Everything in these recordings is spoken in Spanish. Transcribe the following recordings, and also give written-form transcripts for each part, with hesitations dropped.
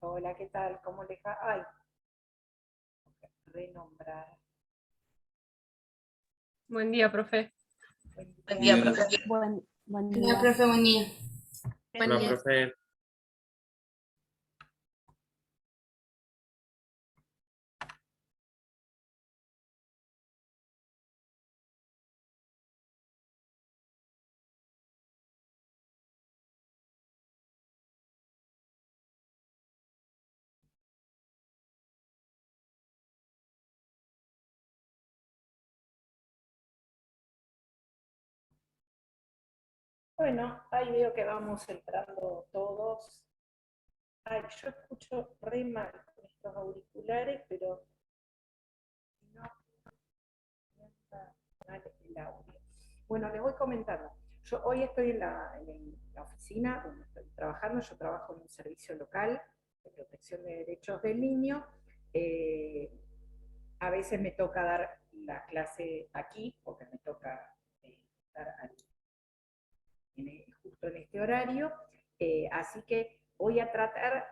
Hola, ¿qué tal? ¿Cómo les va? Ay, renombrar. Buen día, profe. Buen Buen día. día, profe. Buen Buen día, día. profe, buen día. Buen Hola, día. profe. Bueno, ahí veo que vamos entrando todos. Ay, yo escucho re mal con estos auriculares, pero no anda mal el audio. Bueno, les voy comentando. Yo hoy estoy en la oficina donde estoy trabajando. Yo trabajo en un servicio local de protección de derechos del niño. Eh, a veces me toca dar la clase aquí, porque me toca estar justo en este horario, así que voy a tratar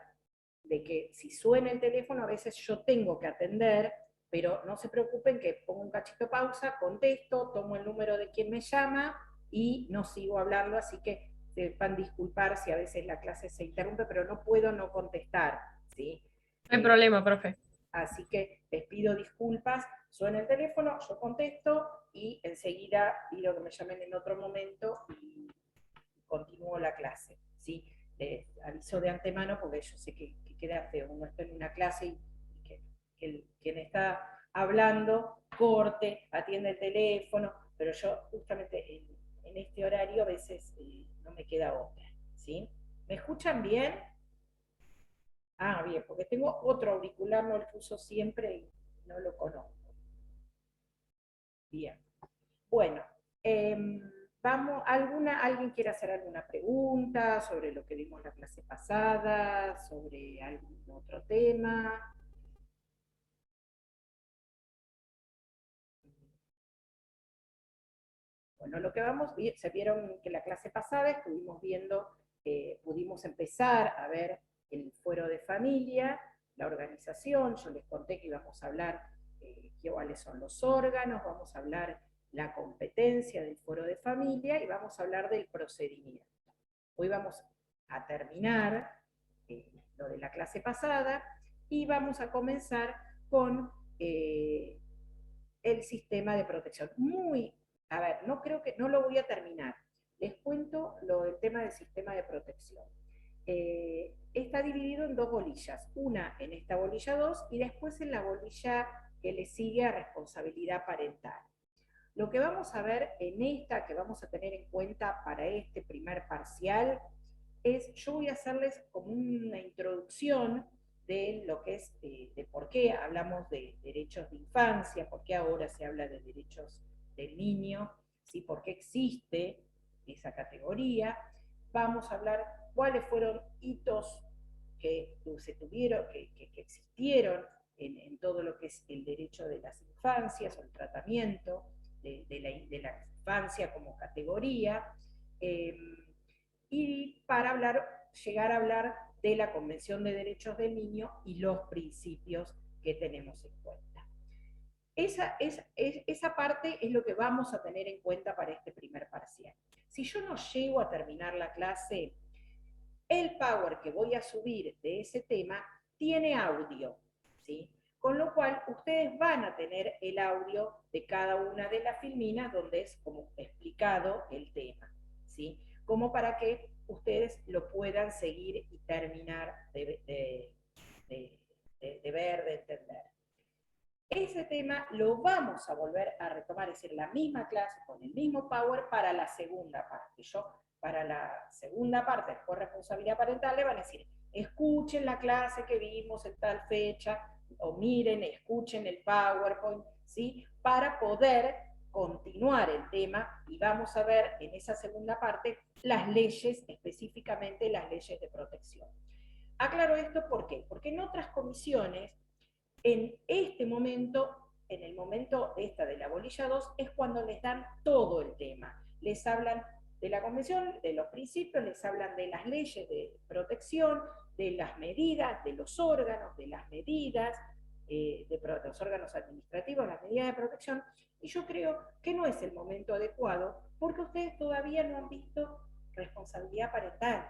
de que si suena el teléfono, a veces yo tengo que atender, pero no se preocupen que pongo un cachito pausa, contesto, tomo el número de quien me llama y no sigo hablando, así que sepan disculpar si a veces la clase se interrumpe, pero no puedo no contestar, ¿sí? No hay problema, profe. Así que les pido disculpas, suena el teléfono, yo contesto y enseguida pido que me llamen en otro momento y continúo la clase, ¿sí? Aviso de antemano porque yo sé que queda feo, uno está en una clase y quien está hablando corte, atiende el teléfono, pero yo justamente en este horario a veces no me queda otra, ¿sí? ¿Me escuchan bien? Ah, bien, porque tengo otro auricular, no el que uso siempre y no lo conozco. Bien. Bueno, ¿alguien quiere hacer alguna pregunta sobre lo que vimos la clase pasada, sobre algún otro tema? Bueno, lo que se vieron que la clase pasada estuvimos viendo, pudimos empezar a ver el fuero de familia, la organización, yo les conté que íbamos a hablar cuáles son los órganos, vamos a hablar la competencia del fuero de familia y vamos a hablar del procedimiento. Hoy vamos a terminar lo de la clase pasada y vamos a comenzar con el sistema de protección. A ver, no creo que, no lo voy a terminar. Les cuento lo del tema del sistema de protección. Está dividido en dos bolillas, una en esta bolilla 2 y después en la bolilla que le sigue a responsabilidad parental. Lo que vamos a ver en esta, que vamos a tener en cuenta para este primer parcial, yo voy a hacerles como una introducción de lo que es, de por qué hablamos de derechos de infancia, por qué ahora se habla de derechos del niño, ¿sí? Por qué existe esa categoría. Vamos a hablar cuáles fueron hitos que se tuvieron, que existieron en todo lo que es el derecho de las infancias o el tratamiento de la infancia como categoría. Y para llegar a hablar de la Convención de Derechos del Niño y los principios que tenemos en cuenta. Esa parte es lo que vamos a tener en cuenta para este primer parcial. Si yo no llego a terminar la clase, el Power que voy a subir de ese tema tiene audio, ¿sí? Con lo cual ustedes van a tener el audio de cada una de las filminas donde es como explicado el tema, ¿sí? Como para que ustedes lo puedan seguir y terminar de ver, de entender. Ese tema lo vamos a volver a retomar, es decir, la misma clase con el mismo Power para la segunda parte. Para la segunda parte, por responsabilidad parental, le van a decir, escuchen la clase que vimos en tal fecha, o miren, escuchen el PowerPoint, ¿sí? Para poder continuar el tema y vamos a ver en esa segunda parte las leyes, específicamente las leyes de protección. Aclaro esto, ¿por qué? Porque en otras comisiones en este momento, en el momento de la bolilla 2, es cuando les dan todo el tema. Les hablan de la convención, de los principios, les hablan de las leyes de protección de las medidas, de los órganos, de las medidas, de los órganos administrativos, las medidas de protección, y yo creo que no es el momento adecuado porque ustedes todavía no han visto responsabilidad parental.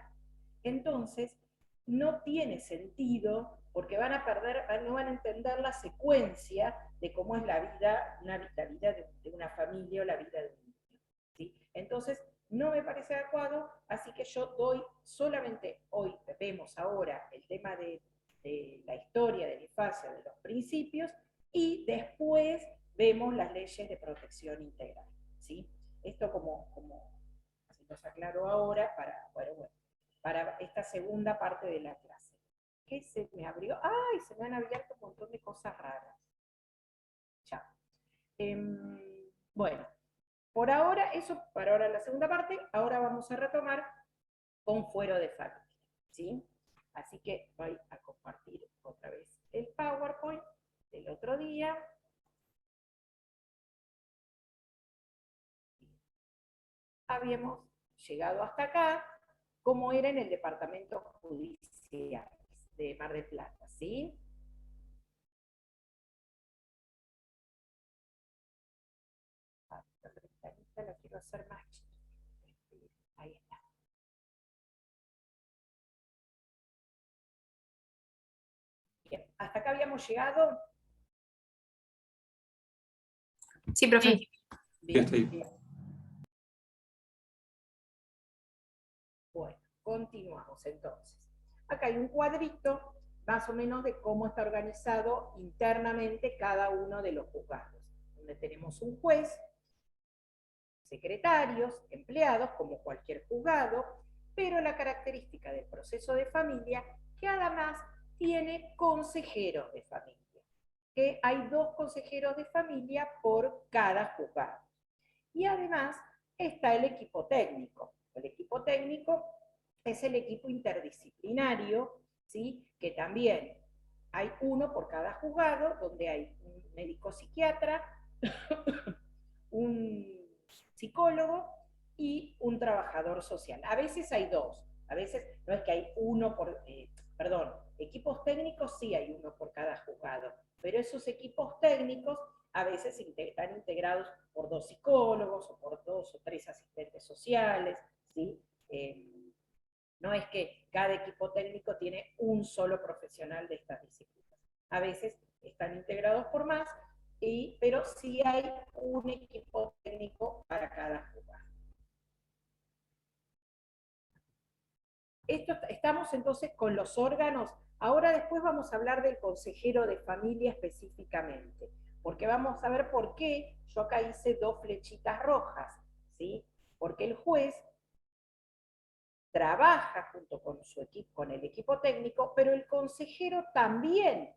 Entonces, no tiene sentido porque van a perder, no van a entender la secuencia de cómo es la vida, la vida de una familia o la vida de un niño. ¿Sí? Entonces, no me parece adecuado, así que yo doy solamente hoy, vemos ahora el tema de la historia de la infancia, de los principios, y después vemos las leyes de protección integral. ¿Sí? Esto como se nos aclaró ahora para esta segunda parte de la clase. ¿Qué se me abrió? ¡Ay! Se me han abierto un montón de cosas raras. Ya. Bueno, por ahora, eso para ahora la segunda parte. Ahora vamos a retomar con fuero de familia. ¿Sí? Así que voy a compartir otra vez el PowerPoint del otro día. Habíamos llegado hasta acá, como era en el departamento judicial de Mar del Plata, ¿sí? La ventanita la quiero hacer más chiquita. Ahí está. Bien, hasta acá habíamos llegado. Sí, profe. Sí. Bien, bien. Bueno, continuamos entonces. Acá hay un cuadrito más o menos de cómo está organizado internamente cada uno de los juzgados, donde tenemos un juez, secretarios, empleados, como cualquier juzgado, pero la característica del proceso de familia que además tiene consejeros de familia, que hay 2 consejeros de familia por cada juzgado. Y además está el equipo técnico. El equipo técnico es el equipo interdisciplinario, ¿sí? Que también hay uno por cada juzgado, donde hay un médico psiquiatra, un psicólogo y un trabajador social. A veces hay 2, a veces no es que hay uno por, equipos técnicos sí hay uno por cada juzgado, pero esos equipos técnicos a veces están integrados por 2 psicólogos o por 2 o 3 asistentes sociales, ¿sí? No es que cada equipo técnico tiene un solo profesional de estas disciplinas. A veces están integrados por más, pero sí hay un equipo técnico para cada juzgado. Estamos entonces con los órganos. Ahora después vamos a hablar del consejero de familia específicamente, porque vamos a ver por qué yo acá hice 2 flechitas rojas, ¿sí? Porque el juez trabaja junto con su equipo, con el equipo técnico, pero el consejero también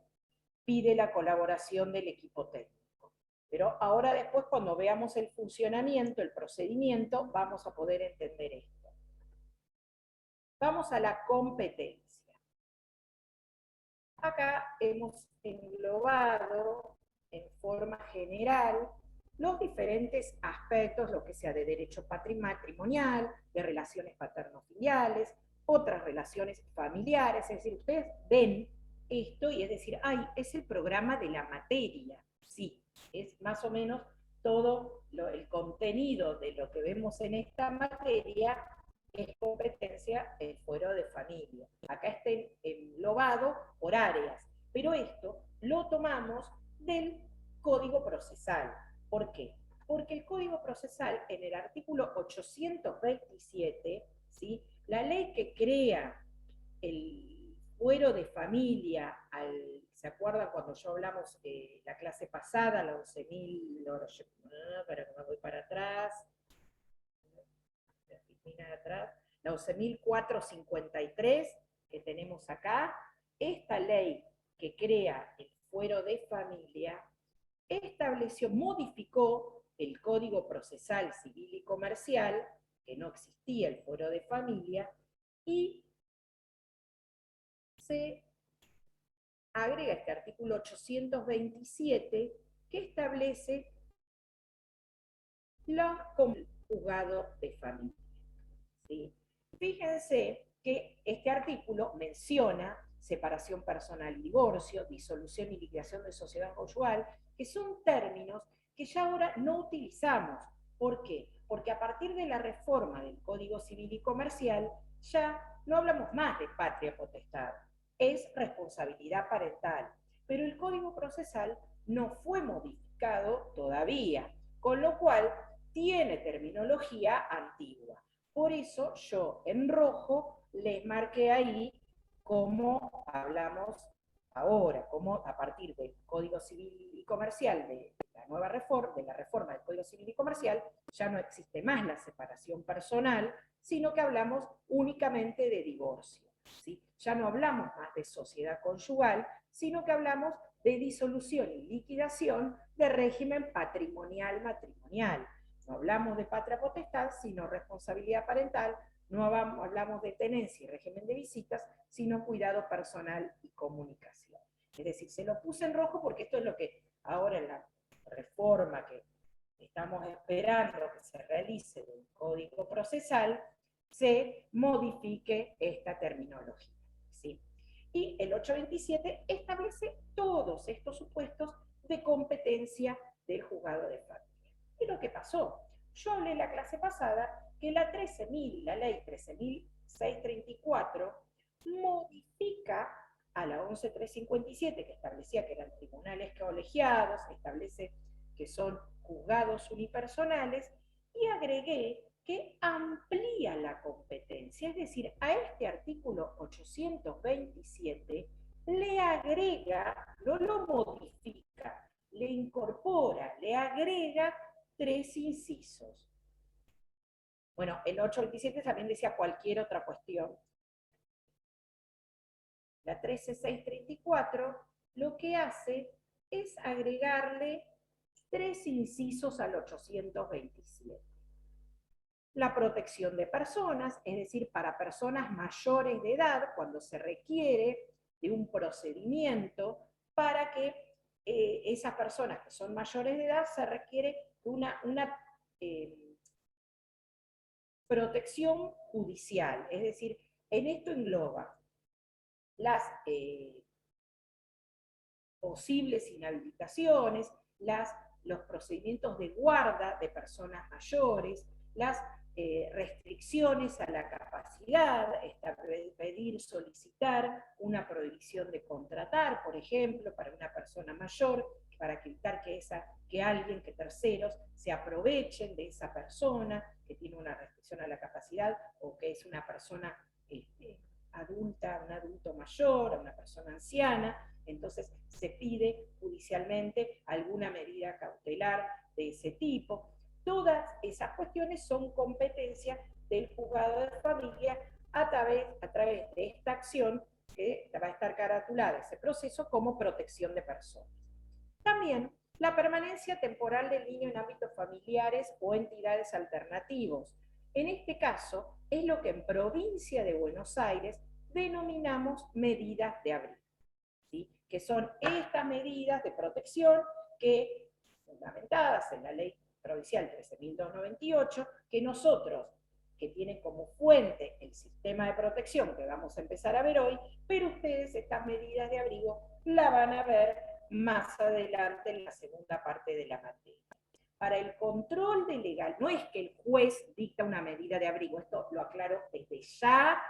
pide la colaboración del equipo técnico. Pero ahora después, cuando veamos el funcionamiento, el procedimiento, vamos a poder entender esto. Vamos a la competencia. Acá hemos englobado en forma general los diferentes aspectos, lo que sea de derecho matrimonial, de relaciones paterno-filiales, otras relaciones familiares, es decir, ustedes ven esto y es decir, ay, es el programa de la materia, sí, es más o menos todo el contenido de lo que vemos en esta materia es competencia el fuero de familia. Acá está englobado por áreas, pero esto lo tomamos del Código Procesal. ¿Por qué? Porque el Código Procesal, en el artículo 827, ¿sí? La ley que crea el fuero de familia, ¿se acuerdan cuando yo hablamos la clase pasada, la 11.000, para que me voy para atrás, la 11.453 que tenemos acá, esta ley que crea el fuero de familia estableció, modificó el Código Procesal Civil y Comercial, que no existía el fuero de familia, y se agrega este artículo 827 que establece como juzgado de familia. ¿Sí? Fíjense que este artículo menciona separación personal y divorcio, disolución y liquidación de sociedad conyugal, que son términos que ya ahora no utilizamos. ¿Por qué? Porque a partir de la reforma del Código Civil y Comercial ya no hablamos más de patria potestad, es responsabilidad parental. Pero el Código Procesal no fue modificado todavía, con lo cual tiene terminología antigua. Por eso yo en rojo les marqué ahí cómo hablamos ahora, cómo a partir del Código Civil y Comercial, de la nueva reforma, de la reforma del Código Civil y Comercial, ya no existe más la separación personal, sino que hablamos únicamente de divorcio. ¿Sí? Ya no hablamos más de sociedad conyugal, sino que hablamos de disolución y liquidación de régimen patrimonial matrimonial. No hablamos de patria potestad, sino responsabilidad parental, no hablamos de tenencia y régimen de visitas, sino cuidado personal y comunicación. Es decir, se lo puse en rojo porque esto es lo que ahora en la reforma que estamos esperando que se realice del Código Procesal, se modifique esta terminología. ¿Sí? Y el 827 establece todos estos supuestos de competencia del juzgado de familia. ¿Y lo que pasó? Yo hablé en la clase pasada que la 13.000, la ley 13.634, modifica a la 11.357, que establecía que eran tribunales colegiados, establece que son juzgados unipersonales, y agregué que amplía la competencia, es decir, a este artículo 827 le agrega, no lo modifica, le incorpora, le agrega 3 incisos. Bueno, el 827 también decía cualquier otra cuestión. La 13.634 lo que hace es agregarle 3 incisos al 827. La protección de personas, es decir, para personas mayores de edad, cuando se requiere de un procedimiento para que esas personas que son mayores de edad se requiere una protección judicial, es decir, en esto engloba las posibles inhabilitaciones, los procedimientos de guarda de personas mayores, las restricciones a la capacidad, pedir, solicitar una prohibición de contratar, por ejemplo, para una persona mayor, para evitar que alguien, que terceros, se aprovechen de esa persona que tiene una restricción a la capacidad o que es una persona adulta, un adulto mayor, una persona anciana. Entonces se pide judicialmente alguna medida cautelar de ese tipo. Todas esas cuestiones son competencia del juzgado de familia a través de esta acción que va a estar caratulada ese proceso como protección de personas. También la permanencia temporal del niño en ámbitos familiares o entidades alternativos. En este caso es lo que en provincia de Buenos Aires denominamos medidas de abrigo, ¿sí? Que son estas medidas de protección que, fundamentadas en la ley provincial 13.298, que nosotros, que tiene como fuente el sistema de protección que vamos a empezar a ver hoy, pero ustedes estas medidas de abrigo la van a ver más adelante en la segunda parte de la materia. Para el control de legal, no es que el juez dicta una medida de abrigo, esto lo aclaro desde ya,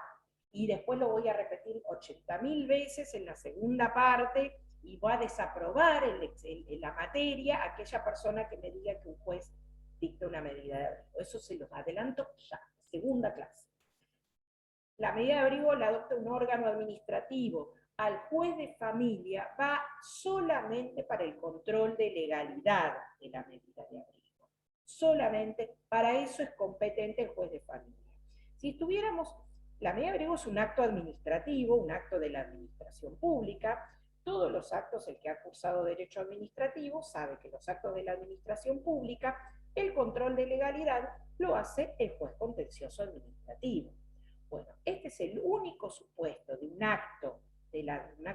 y después lo voy a repetir 80.000 veces en la segunda parte, y va a desaprobar en la materia aquella persona que me diga que un juez dicta una medida de abrigo. Eso se los adelanto ya, segunda clase. La medida de abrigo la adopta un órgano administrativo. Al juez de familia va solamente para el control de legalidad de la medida de abrigo. Solamente para eso es competente el juez de familia. Si estuviéramos, la medida de abrigo es un acto administrativo, un acto de la administración pública. Todos los actos, el que ha cursado derecho administrativo sabe que los actos de la administración pública, el control de legalidad lo hace el juez contencioso administrativo. Bueno, este es el único supuesto de un acto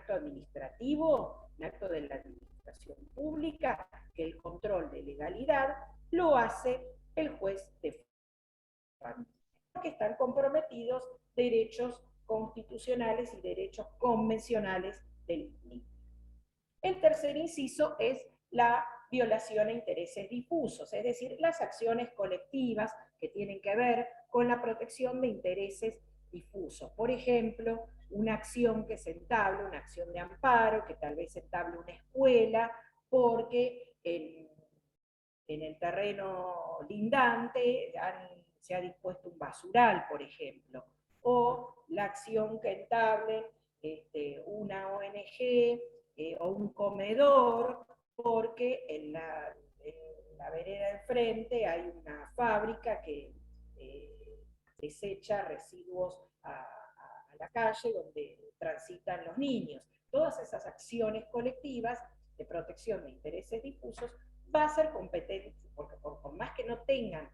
administrativo, un acto de la administración pública, que el control de legalidad lo hace el juez de familia, que están comprometidos derechos constitucionales y derechos convencionales del niño. El tercer inciso es la violación a intereses difusos, es decir, las acciones colectivas que tienen que ver con la protección de intereses difusos. Por ejemplo, una acción que se entable, una acción de amparo, que tal vez se entable una escuela, porque en el terreno lindante se ha dispuesto un basural, por ejemplo, o la acción que entable una ONG o un comedor, porque en la vereda enfrente hay una fábrica que desecha residuos a la calle donde transitan los niños. Todas esas acciones colectivas de protección de intereses difusos va a ser competente, porque por más que no tengan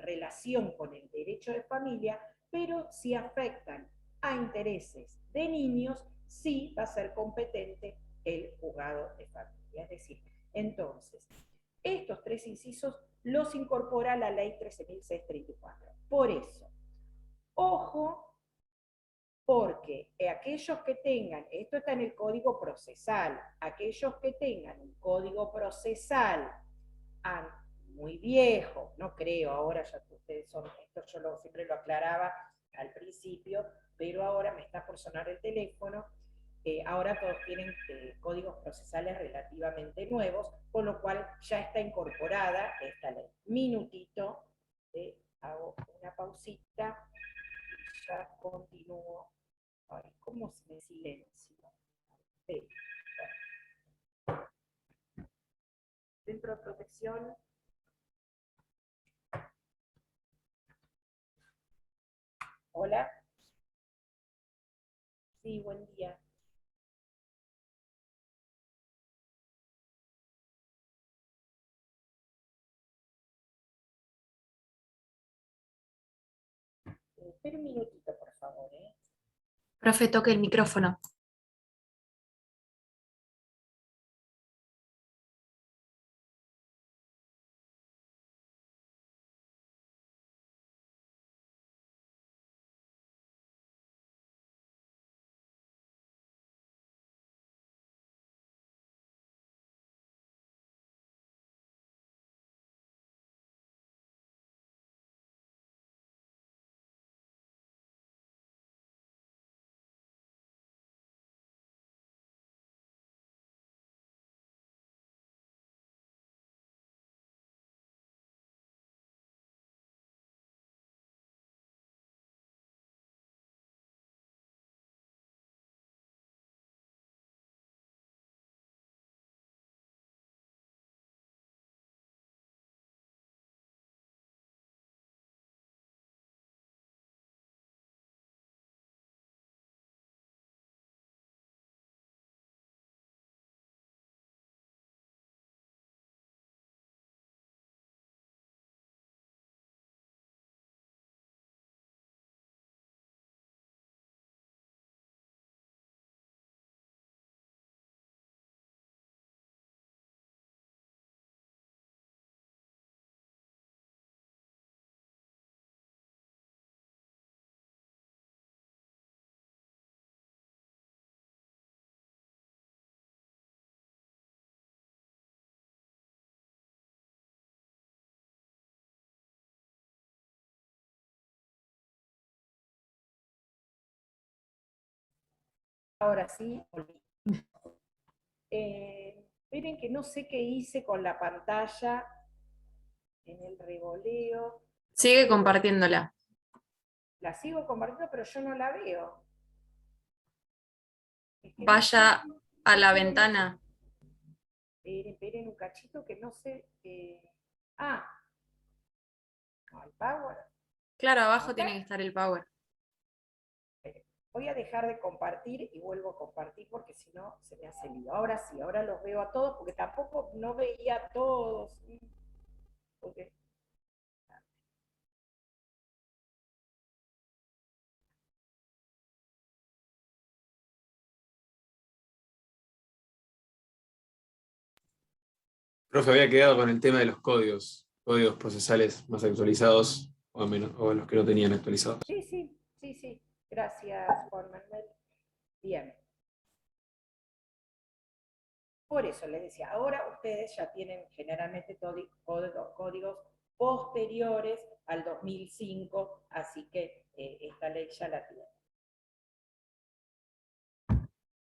relación con el derecho de familia, pero si afectan a intereses de niños, sí va a ser competente el juzgado de familia. Es decir, entonces, estos tres incisos los incorpora la ley 13.634. Por eso, ojo, porque aquellos que tengan, esto está en el código procesal, aquellos que tengan un código procesal muy viejo, no creo, ahora ya ustedes son, esto yo siempre lo aclaraba al principio, pero ahora me está por sonar el teléfono, ahora todos tienen códigos procesales relativamente nuevos, con lo cual ya está incorporada esta ley. Minutito, hago una pausita y ya continúo. Ay, ¿cómo se me silencio? Sí. Centro de protección. Hola. Sí, buen día. Espera un minutito, por favor. Profe, toque el micrófono. Ahora sí. Miren que no sé qué hice con la pantalla en el revoleo. No Sigue sé, compartiéndola. la sigo compartiendo, pero yo no la veo. Es que no sé, Vaya a no la sé dónde. ventana. Esperen un cachito que no sé. Ah, no, el power. Claro, abajo Acá. tiene que estar el power. Voy a dejar de compartir y vuelvo a compartir porque si no se me hace lío. Ahora sí, ahora los veo a todos porque tampoco no veía a todos. Porque Profe, había quedado con el tema de los códigos procesales más actualizados o, menos, o los que no tenían actualizados. sí, sí, Sí, sí, gracias, Juan Manuel. Bien. Por eso les decía, ahora ustedes ya tienen generalmente códigos posteriores al 2005, así que esta ley ya la tienen.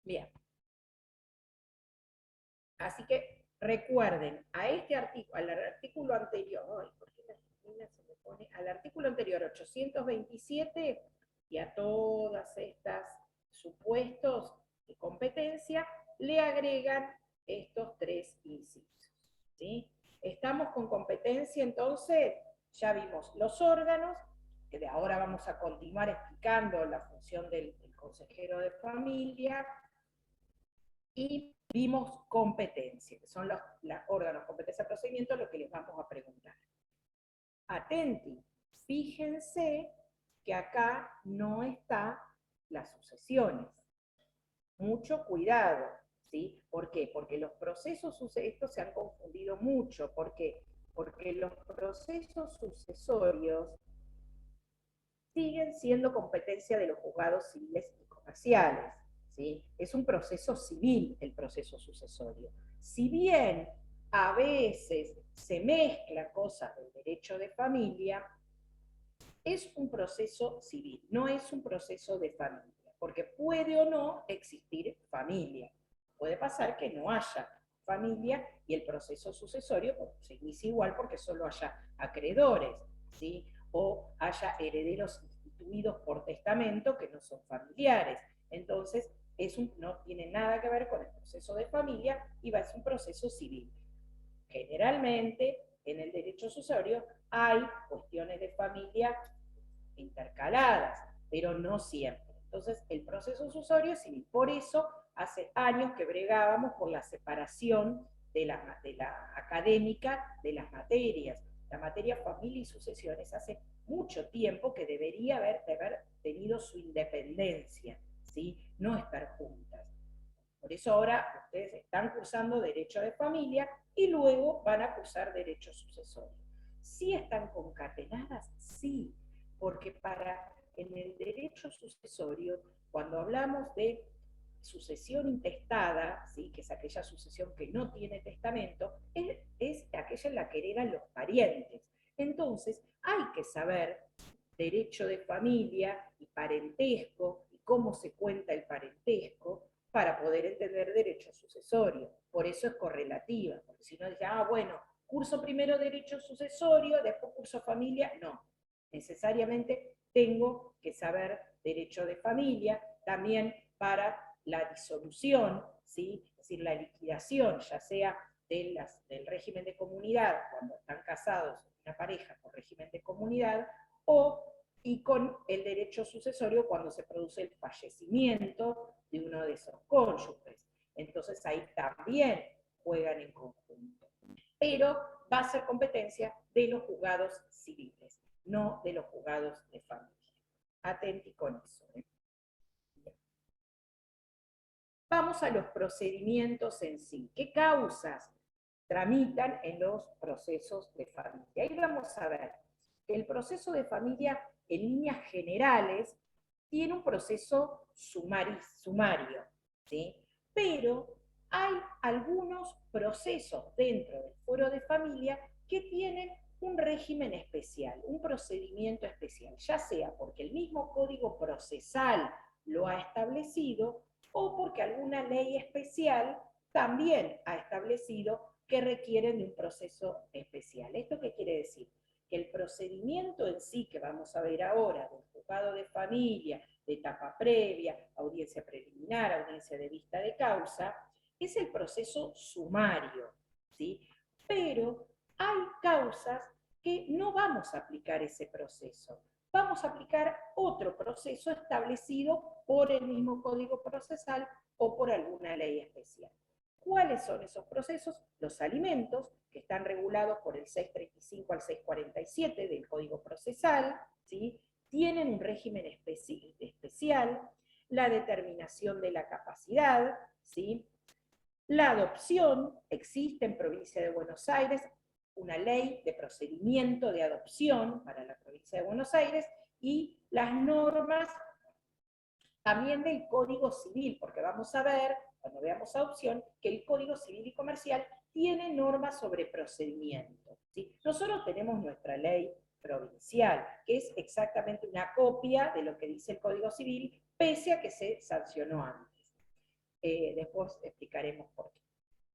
Bien. Así que recuerden, a este artículo, al artículo anterior, ay, ¿por qué la Argentina se me pone? Al artículo anterior, 827, y a todas estas supuestos de competencia, le agregan estos tres incisos, ¿sí? Estamos con competencia, entonces, ya vimos los órganos, que de ahora vamos a continuar explicando la función del consejero de familia, y vimos competencia, que son los órganos, competencia, procedimiento, lo que les vamos a preguntar. Atenti, fíjense que acá no está las sucesiones. Mucho cuidado, ¿sí? ¿Por qué? Porque los procesos estos se han confundido mucho. ¿Por qué? Porque los procesos sucesorios siguen siendo competencia de los juzgados civiles y comerciales. ¿Sí? Es un proceso civil el proceso sucesorio. Si bien a veces se mezclan cosas del derecho de familia, es un proceso civil, no es un proceso de familia, porque puede o no existir familia. Puede pasar que no haya familia y el proceso sucesorio se inicia igual porque solo haya acreedores, ¿sí? O haya herederos instituidos por testamento que no son familiares. Entonces, no tiene nada que ver con el proceso de familia y va a ser un proceso civil. Generalmente, en el derecho sucesorio hay cuestiones de familia intercaladas, pero no siempre. Entonces, el proceso sucesorio es civil. Por eso, hace años que bregábamos por la separación de la académica de las materias. La materia familia y sucesiones hace mucho tiempo que debería haber tenido su independencia, ¿sí? No estar juntas. Por eso ahora ustedes están cursando derecho de familia y luego van a cursar derecho sucesorio. ¿Sí están concatenadas? Sí, porque en el derecho sucesorio, cuando hablamos de sucesión intestada, ¿sí? Que es aquella sucesión que no tiene testamento, es aquella en la que heredan los parientes. Entonces, hay que saber derecho de familia y parentesco, y cómo se cuenta el parentesco, para poder entender derecho sucesorio. Por eso es correlativa, porque si no dice, bueno, curso primero derecho sucesorio, después curso familia, no. Necesariamente tengo que saber derecho de familia, también para la disolución, ¿sí? Es decir, la liquidación, ya sea del régimen de comunidad, cuando están casados una pareja con régimen de comunidad, y con el derecho sucesorio cuando se produce el fallecimiento de uno de esos cónyuges. Entonces ahí también juegan en conjunto. Pero va a ser competencia de los juzgados civiles, no de los juzgados de familia. Atenti con eso. Vamos a los procedimientos en sí. ¿Qué causas tramitan en los procesos de familia? Ahí vamos a ver que el proceso de familia, en líneas generales, tiene un proceso sumario, ¿sí? Pero hay algunos procesos dentro del fuero de familia que tienen un régimen especial, un procedimiento especial, ya sea porque el mismo Código Procesal lo ha establecido o porque alguna ley especial también ha establecido que requieren de un proceso especial. ¿Esto qué quiere decir? Que el procedimiento en sí que vamos a ver ahora, del juzgado de familia, de etapa previa, audiencia preliminar, audiencia de vista de causa, es el proceso sumario, ¿sí? Pero hay causas que no vamos a aplicar ese proceso. Vamos a aplicar otro proceso establecido por el mismo Código Procesal o por alguna ley especial. ¿Cuáles son esos procesos? Los alimentos, que están regulados por el 635 al 647 del Código Procesal, ¿sí? Tienen un régimen especial, la determinación de la capacidad, ¿sí? La adopción, existe en provincia de Buenos Aires una ley de procedimiento de adopción para la provincia de Buenos Aires, y las normas también del Código Civil, porque vamos a ver, cuando veamos adopción, que el Código Civil y Comercial tiene normas sobre procedimiento, ¿sí? Nosotros tenemos nuestra ley provincial, que es exactamente una copia de lo que dice el Código Civil, pese a que se sancionó antes. Después explicaremos por qué.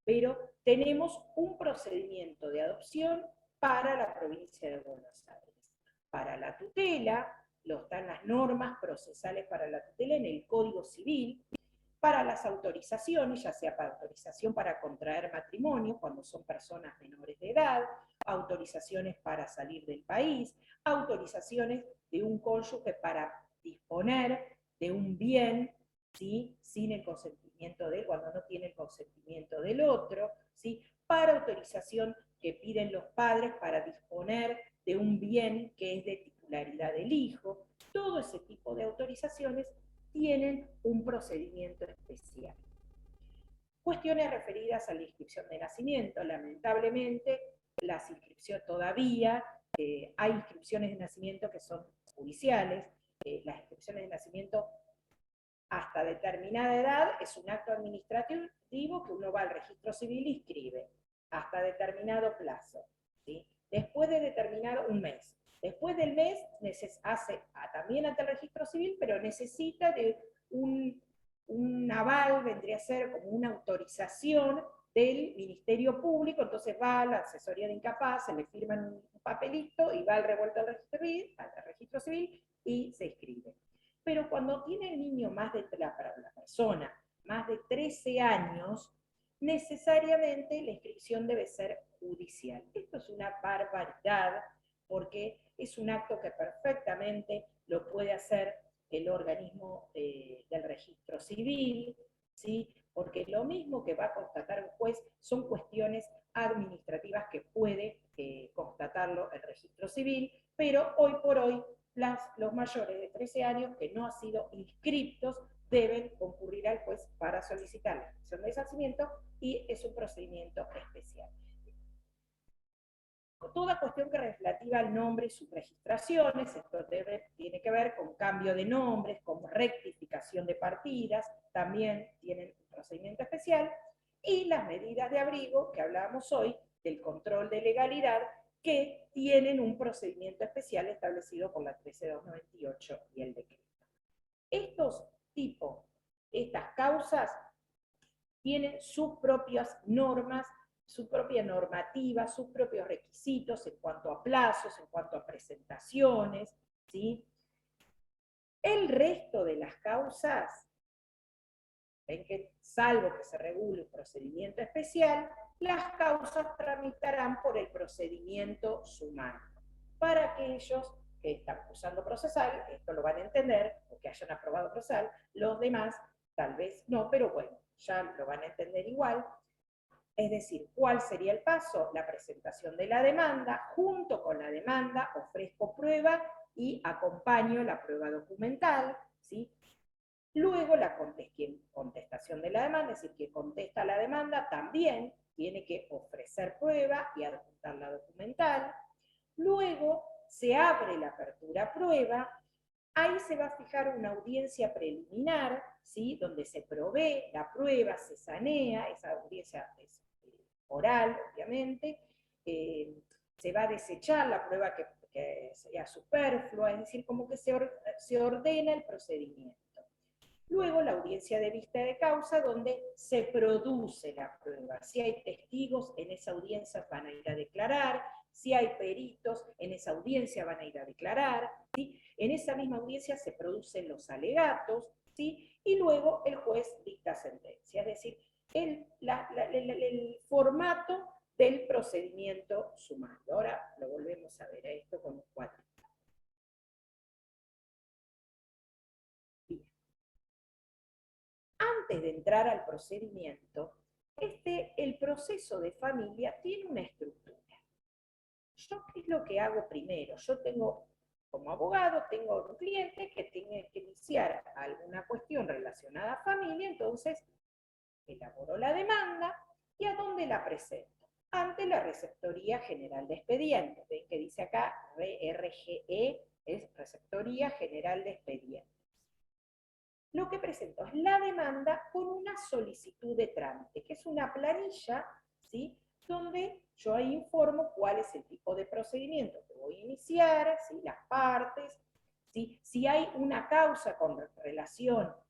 Pero tenemos un procedimiento de adopción para la provincia de Buenos Aires. Para la tutela, están las normas procesales para la tutela en el Código Civil. Para las autorizaciones, ya sea para autorización para contraer matrimonio cuando son personas menores de edad, autorizaciones para salir del país, autorizaciones de un cónyuge para disponer de un bien, ¿sí?, sin el consentimiento de él, cuando no tiene el consentimiento del otro, ¿sí?, para autorización que piden los padres para disponer de un bien que es de titularidad del hijo. Todo ese tipo de autorizaciones tienen un procedimiento especial. Cuestiones referidas a la inscripción de nacimiento. Lamentablemente, las inscripciones todavía, hay inscripciones de nacimiento que son judiciales. Las inscripciones de nacimiento hasta determinada edad es un acto administrativo que uno va al registro civil y inscribe, hasta determinado plazo, ¿sí? Después de determinar un mes. Después del mes hace también ante el registro civil, pero necesita de un aval, vendría a ser como una autorización del Ministerio Público, entonces va a la asesoría de incapaz, se le firman un papelito y va al revuelto al registro civil y se inscribe. Pero cuando tiene el niño para la persona más de 13 años, necesariamente la inscripción debe ser judicial. Esto es una barbaridad, porque es un acto que perfectamente lo puede hacer el organismo del registro civil, ¿sí? Porque lo mismo que va a constatar un juez son cuestiones administrativas que puede constatarlo el registro civil, pero hoy por hoy los mayores de 13 años que no han sido inscriptos deben concurrir al juez para solicitar la inscripción de nacimiento y es un procedimiento especial. Toda cuestión que es relativa al nombre y sus registraciones, esto tiene que ver con cambio de nombres, con rectificación de partidas, también tienen un procedimiento especial, y las medidas de abrigo que hablábamos hoy, del control de legalidad, que tienen un procedimiento especial establecido por la 13298 y el decreto. Estas causas tienen sus propias normas, su propia normativa, sus propios requisitos en cuanto a plazos, en cuanto a presentaciones, ¿sí? El resto de las causas, ven que salvo que se regule un procedimiento especial, las causas tramitarán por el procedimiento sumario. Para aquellos que están usando procesal, esto lo van a entender, o que hayan aprobado procesal, los demás tal vez no, pero bueno, ya lo van a entender igual. Es decir, ¿cuál sería el paso? La presentación de la demanda, junto con la demanda ofrezco prueba y acompaño la prueba documental, ¿sí? Luego la contestación de la demanda, es decir, que contesta la demanda, también tiene que ofrecer prueba y adjuntar la documental. Luego se abre la apertura a prueba, ahí se va a fijar una audiencia preliminar, ¿sí?, donde se provee la prueba, se sanea, esa audiencia es oral, obviamente, se va a desechar la prueba que sea superflua, es decir, como que se ordena el procedimiento. Luego la audiencia de vista de causa, donde se produce la prueba. Si hay testigos, en esa audiencia van a ir a declarar. Si hay peritos, en esa audiencia van a ir a declarar. ¿Sí? En esa misma audiencia se producen los alegatos, ¿sí? Y luego el juez dicta sentencia. Es decir, el formato del procedimiento sumario. Ahora lo volvemos a ver a esto con los cuatro. Antes de entrar al procedimiento, el proceso de familia tiene una estructura. ¿Yo qué es lo que hago primero? Yo tengo, como abogado, tengo un cliente que tiene que iniciar alguna cuestión relacionada a familia, entonces elaboro la demanda y ¿a dónde la presento? Ante la Receptoría General de Expedientes. ¿Ven que dice acá RGE es Receptoría General de Expedientes. Lo que presento es la demanda con una solicitud de trámite, que es una planilla, ¿sí?, donde yo ahí informo cuál es el tipo de procedimiento que voy a iniciar, ¿sí?, las partes, ¿sí?, si hay una causa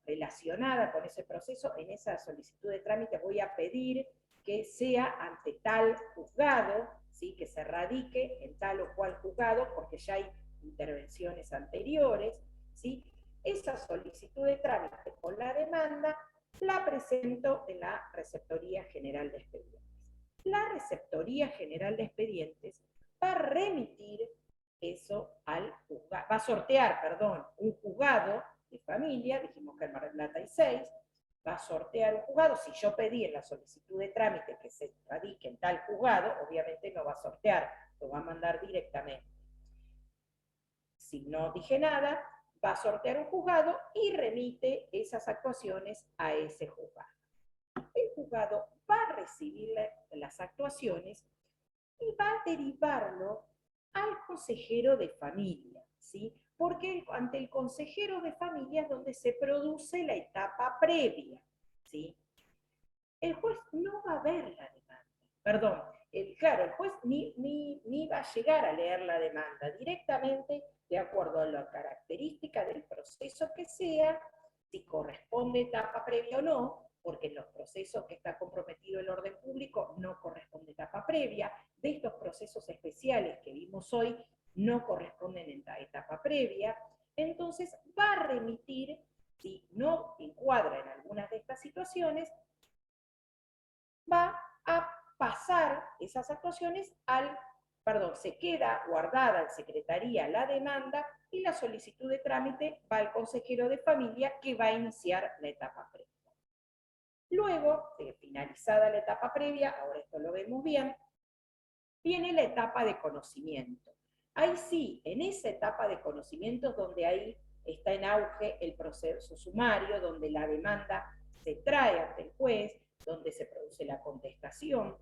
relacionada con ese proceso, en esa solicitud de trámite voy a pedir que sea ante tal juzgado, ¿sí?, que se radique en tal o cual juzgado, porque ya hay intervenciones anteriores, ¿sí? Esa solicitud de trámite con la demanda la presento en la Receptoría General de Expedientes. La Receptoría General de Expedientes va a remitir eso al juzgado, va a sortear, perdón, un juzgado de familia, dijimos que en Mar del Plata hay 6, va a sortear un juzgado. Si yo pedí en la solicitud de trámite que se radique en tal juzgado, obviamente no va a sortear, lo va a mandar directamente. Si no dije nada, va a sortear un juzgado y remite esas actuaciones a ese juzgado. El juzgado va a recibir las actuaciones y va a derivarlo al consejero de familia, ¿sí? Porque ante el consejero de familia es donde se produce la etapa previa, ¿sí? El juez no va a ver la demanda, perdón, claro, el juez ni va a llegar a leer la demanda directamente, de acuerdo a la característica del proceso que sea, si corresponde etapa previa o no, porque en los procesos que está comprometido el orden público no corresponde etapa previa, de estos procesos especiales que vimos hoy no corresponden en la etapa previa, entonces va a remitir, si no encuadra en algunas de estas situaciones, va a pasar esas actuaciones se queda guardada en secretaría la demanda y la solicitud de trámite va al consejero de familia que va a iniciar la etapa previa. Luego, de finalizada la etapa previa, ahora esto lo vemos bien, viene la etapa de conocimiento. Ahí sí, en esa etapa de conocimiento es donde ahí está en auge el proceso sumario, donde la demanda se trae ante el juez, donde se produce la contestación.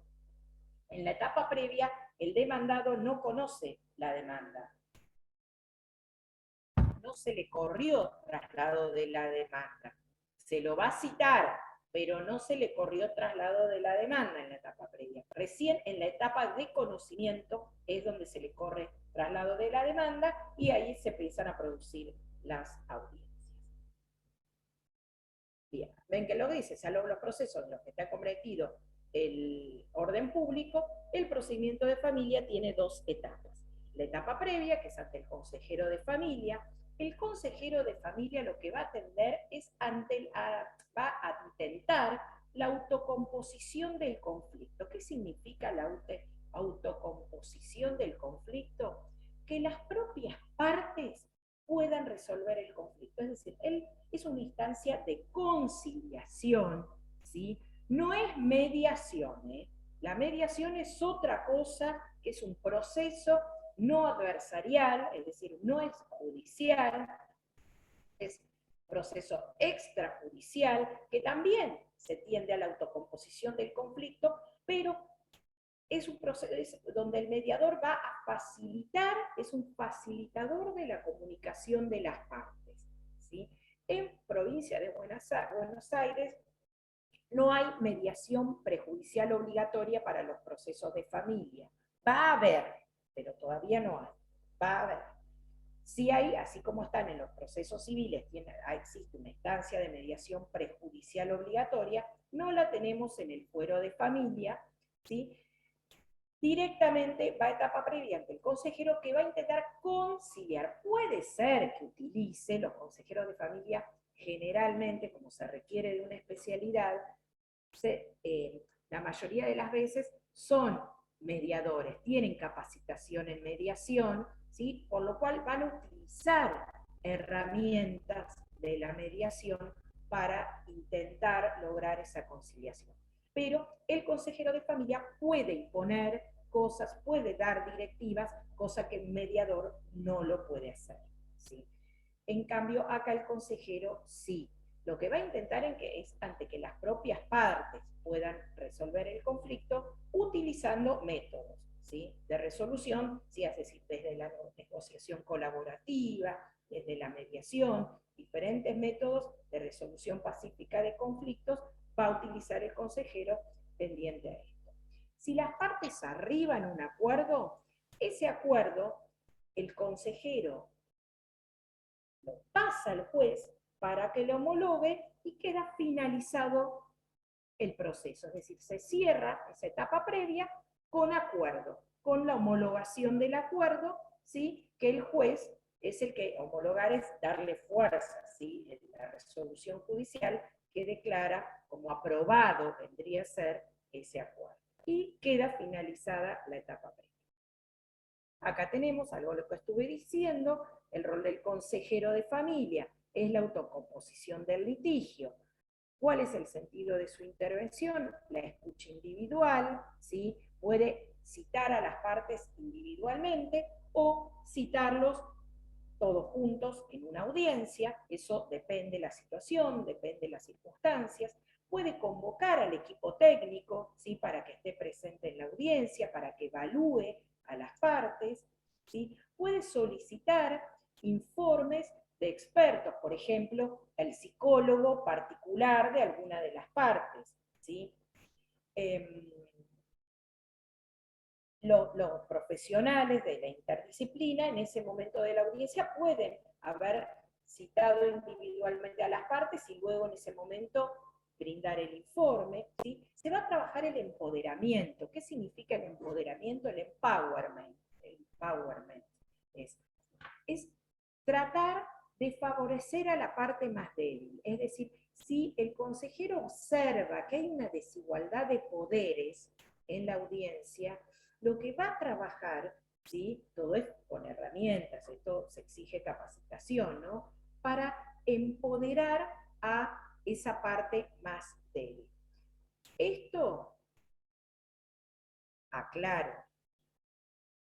En la etapa previa, el demandado no conoce la demanda. No se le corrió traslado de la demanda. Se lo va a citar, pero no se le corrió traslado de la demanda en la etapa previa. Recién en la etapa de conocimiento es donde se le corre traslado de la demanda y ahí se empiezan a producir las audiencias. Bien, ven que lo dice, salvo los procesos en los que está comprometido el orden público, el procedimiento de familia tiene 2 etapas. La etapa previa, que es ante el consejero de familia. El consejero de familia lo que va a atender es va a intentar la autocomposición del conflicto. ¿Qué significa la autocomposición del conflicto? Que las propias partes puedan resolver el conflicto. Es decir, él es una instancia de conciliación, ¿sí? No es mediación, ¿eh? La mediación es otra cosa, que es un proceso no adversarial, es decir, no es judicial, es proceso extrajudicial, que también se tiende a la autocomposición del conflicto, pero es un proceso donde el mediador va a facilitar, es un facilitador de la comunicación de las partes, ¿sí? En provincia de Buenos Aires no hay mediación prejudicial obligatoria para los procesos de familia. Va a haber, pero todavía no hay. Va a haber. Sí hay, así como están en los procesos civiles, existe una instancia de mediación prejudicial obligatoria, no la tenemos en el fuero de familia, ¿sí? Directamente va a etapa previa ante el consejero que va a intentar conciliar. Puede ser que utilice los consejeros de familia generalmente, como se requiere de una especialidad, la mayoría de las veces son mediadores, tienen capacitación en mediación, ¿sí? Por lo cual van a utilizar herramientas de la mediación para intentar lograr esa conciliación. Pero el consejero de familia puede imponer cosas, puede dar directivas, cosa que el mediador no lo puede hacer, ¿sí? En cambio, acá el consejero sí. Lo que va a intentar es ante que las propias partes puedan resolver el conflicto utilizando métodos, ¿sí? De resolución, ¿sí? Es decir, desde la negociación colaborativa, desde la mediación, diferentes métodos de resolución pacífica de conflictos va a utilizar el consejero tendiente a esto. Si las partes arriban un acuerdo, ese acuerdo, el consejero lo pasa al juez para que lo homologue y queda finalizado el proceso. Es decir, se cierra esa etapa previa con acuerdo, con la homologación del acuerdo, ¿sí? Que el juez es el que homologar es darle fuerza, ¿sí? La resolución judicial que declara como aprobado vendría a ser ese acuerdo. Y queda finalizada la etapa previa. Acá tenemos algo de lo que estuve diciendo, el rol del consejero de familia, es la autocomposición del litigio. ¿Cuál es el sentido de su intervención? La escucha individual, ¿sí? Puede citar a las partes individualmente o citarlos todos juntos en una audiencia, eso depende de la situación, depende de las circunstancias. Puede convocar al equipo técnico, ¿sí? Para que esté presente en la audiencia, para que evalúe a las partes, ¿sí? Puede solicitar informes de expertos, por ejemplo, el psicólogo particular de alguna de las partes, ¿sí? Los profesionales de la interdisciplina en ese momento de la audiencia pueden haber citado individualmente a las partes y luego en ese momento brindar el informe, ¿sí? Se va a trabajar el empoderamiento. ¿Qué significa el empoderamiento? El empowerment. El empowerment es tratar de favorecer a la parte más débil. Es decir, si el consejero observa que hay una desigualdad de poderes en la audiencia, lo que va a trabajar, ¿sí? Todo es con herramientas, esto se exige capacitación, ¿no? Para empoderar a esa parte más débil. Esto, aclaro,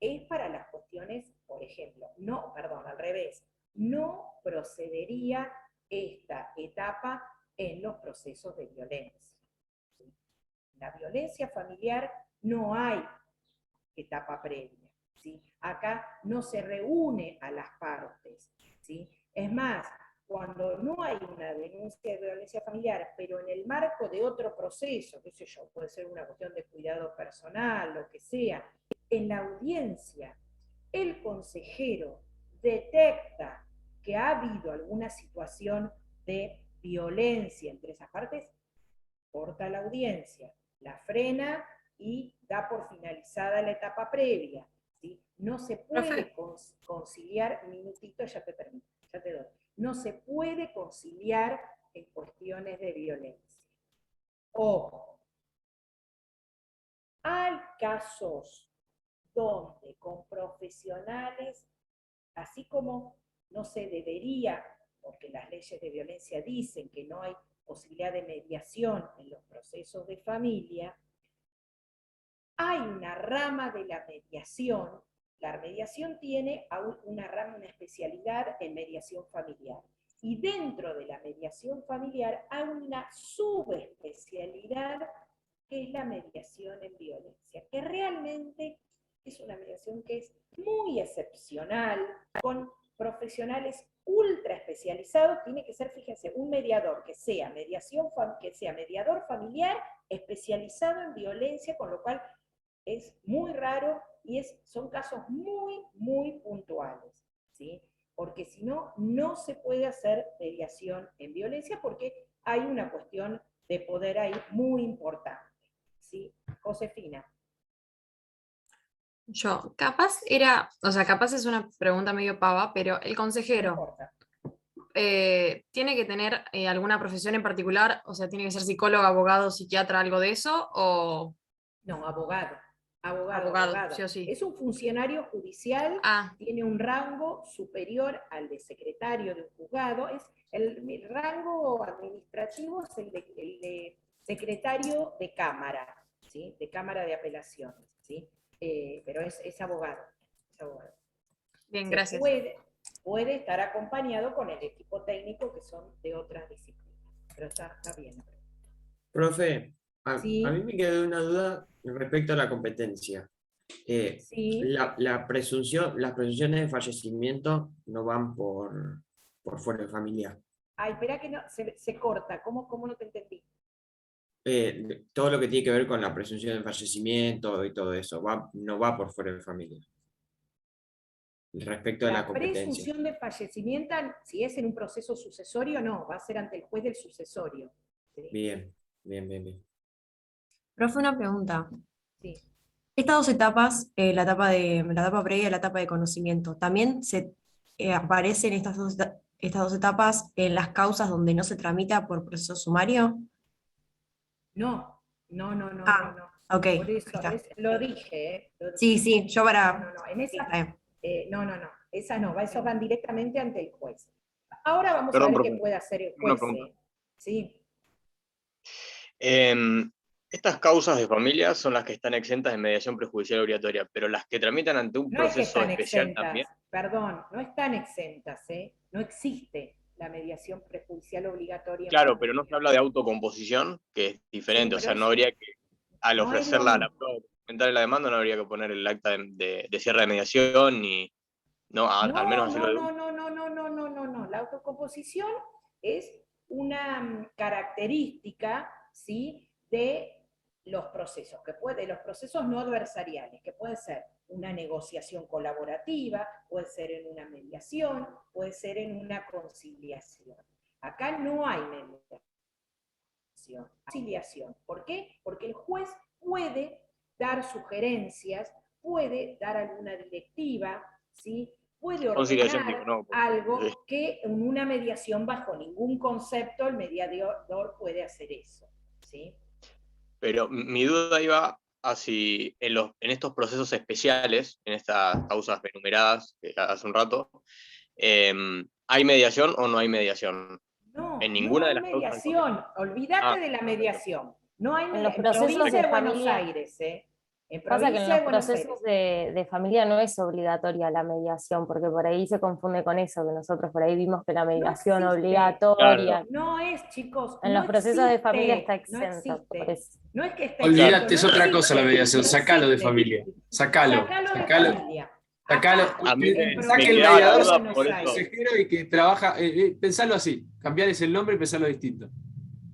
es para las cuestiones, por ejemplo, no, perdón, al revés, no procedería esta etapa en los procesos de violencia. ¿Sí? La violencia familiar no hay etapa previa, ¿sí? Acá no se reúne a las partes, ¿sí? Es más, cuando no hay una denuncia de violencia familiar, pero en el marco de otro proceso, qué sé yo, puede ser una cuestión de cuidado personal, lo que sea, en la audiencia, el consejero detecta que ha habido alguna situación de violencia entre esas partes, corta la audiencia, la frena y da por finalizada la etapa previa, ¿sí? No se puede conciliar, un minutito, ya te termino, ya te doy, no se puede conciliar en cuestiones de violencia. Ojo, hay casos donde con profesionales, así como no se debería, porque las leyes de violencia dicen que no hay posibilidad de mediación en los procesos de familia, hay una rama de la mediación. La mediación tiene una rama, una especialidad en mediación familiar. Y dentro de la mediación familiar hay una subespecialidad que es la mediación en violencia, que realmente es una mediación que es muy excepcional, con profesionales ultra especializados. Tiene que ser, fíjense, un mediador que sea mediador familiar especializado en violencia, con lo cual es muy raro y son casos muy, muy puntuales, ¿sí? Porque si no, no se puede hacer mediación en violencia porque hay una cuestión de poder ahí muy importante, ¿sí? Josefina. Yo, capaz era, o sea, capaz es una pregunta medio pava, pero el No consejero importa. tiene que tener alguna profesión en particular, o sea, tiene que ser psicólogo, abogado, psiquiatra, algo de eso, o No, abogado. Abogado, abogado, abogado. sí o sí. Es un funcionario judicial, Ah, tiene un rango superior al de secretario de un juzgado. El rango administrativo es el de secretario de cámara, ¿sí? De cámara de apelaciones, ¿sí? Pero es abogado. Es abogado. bien, Se gracias. puede estar acompañado con el equipo técnico que son de otras disciplinas. Pero está bien. Profe, a Sí, mí me quedó una duda respecto a la competencia. Sí. Las presunciones de fallecimiento no van por fuera de familia. Ay, espera que no, se corta. ¿Cómo no te entendí? Todo lo que tiene que ver con la presunción de fallecimiento y todo eso, no va por fuera de familia. Respecto a la La competencia. presunción de fallecimiento, si es en un proceso sucesorio, no, va a ser ante el juez del sucesorio. ¿Sí? Bien. Profe, una pregunta. Sí. Estas dos etapas, la etapa previa y la etapa de conocimiento, ¿también se aparecen estas dos etapas en las causas donde no se tramita por proceso sumario? No. Ok, Por eso, está. lo dije, ¿eh? Lo dije. Sí, yo para... No, en Sí, esa, está bien. esas no, esos van directamente ante el juez. Ahora vamos a Perdón, ver qué profe, puede hacer el una juez. pregunta. Sí. Estas causas de familia son las que están exentas de mediación prejudicial obligatoria, pero las que tramitan ante un No es que proceso están especial exentas, también. perdón, no están exentas, ¿eh? No existe la mediación prejudicial obligatoria en Claro, pero no se familia. habla de autocomposición, que es diferente, Sí, o sea, pero no habría que, al no es lo ofrecerla a la mismo. prueba documental de la demanda, no habría que poner el acta de cierre de mediación, ni, no, al menos hacerlo de No. La autocomposición es una característica, ¿sí?, de los procesos, los procesos no adversariales, que puede ser una negociación colaborativa, puede ser en una mediación, puede ser en una conciliación. Acá no hay mediación, conciliación. ¿Por qué? Porque el juez puede dar sugerencias, puede dar alguna directiva, ¿sí?, puede conciliación, ordenar digo, no. algo Sí. que en una mediación bajo ningún concepto el mediador puede hacer eso, ¿sí? Pero mi duda iba a si en estos procesos especiales, en estas causas enumeradas hace un rato, ¿hay mediación o no hay mediación? En No ninguna de hay las causas de mediación, familia. olvídate de la mediación. No hay En los en procesos provincia de de Buenos familia, Aires, ¿eh? En pasa que en provincia los de Buenos Aires. procesos de familia no es obligatoria la mediación, porque por ahí se confunde con eso, que nosotros por ahí vimos que la No mediación existe. obligatoria. No es, chicos, En no los procesos de familia está existe, no exento, por existe. eso. No es que está Claro. exento, Olvídate, no es otra cosa la existe, mediación. no Sacalo de existe. familia. Sacalo. Sacalo de Sacalo. familia. Sacalo. Acá, A mí en me Saque el provincia quedaba la de mediador, duda saque Buenos por el eso. Aires. consejero y que trabaja. Pensalo así. Cambiar ese nombre y pensarlo distinto.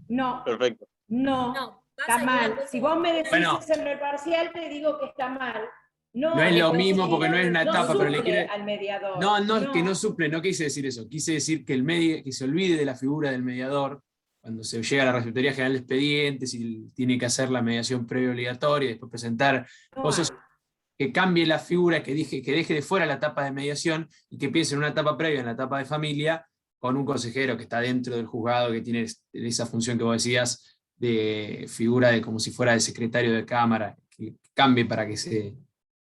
No, Perfecto. no, está mal. Si vos me decís Bueno, hacerlo el parcial, te digo que está mal. no No, es el lo mismo porque no es consejero una no etapa, pero le suple quiere. al mediador. No, es que no suple, no quise decir eso. Quise decir que que se olvide de la figura del mediador cuando se llega a la Receptoría General de Expedientes y tiene que hacer la mediación previa obligatoria y después presentar No cosas, hay. que cambie la figura, que deje de fuera la etapa de mediación y que piense en una etapa previa, en la etapa de familia, con un consejero que está dentro del juzgado, que tiene esa función que vos decías de figura de como si fuera el secretario de Cámara, que cambie para que se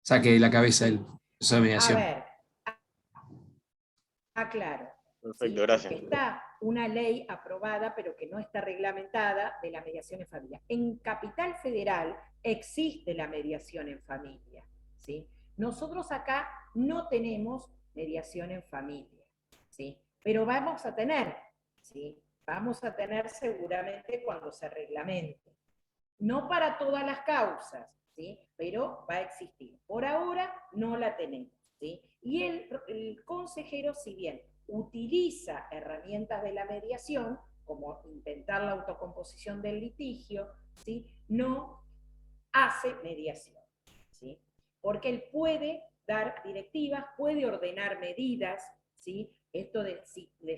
saque de la cabeza el proceso de A mediación. ver, aclaro. Perfecto, Sí, gracias. porque está una ley aprobada, pero que no está reglamentada, de la mediación en familia. En Capital Federal existe la mediación en familia, ¿sí? Nosotros acá no tenemos mediación en familia, ¿sí? Pero vamos a tener, ¿sí? Vamos a tener seguramente cuando se reglamente. No para todas las causas, ¿sí? Pero va a existir. Por ahora no la tenemos, ¿sí? Y el consejero, si bien utiliza herramientas de la mediación, como intentar la autocomposición del litigio, ¿sí?, no hace mediación, ¿sí? Porque él puede dar directivas, puede ordenar medidas, ¿sí? Esto de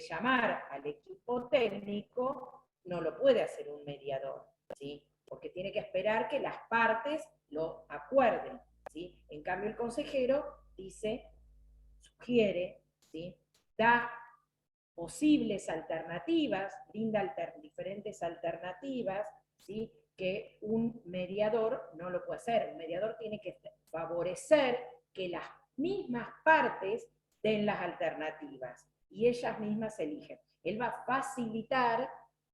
llamar al equipo técnico no lo puede hacer un mediador, ¿sí? Porque tiene que esperar que las partes lo acuerden, ¿sí? En cambio el consejero dice, sugiere, ¿sí?, da posibles alternativas, brinda diferentes alternativas, ¿sí?, que un mediador no lo puede hacer. Un mediador tiene que favorecer que las mismas partes den las alternativas y ellas mismas eligen. Él va a facilitar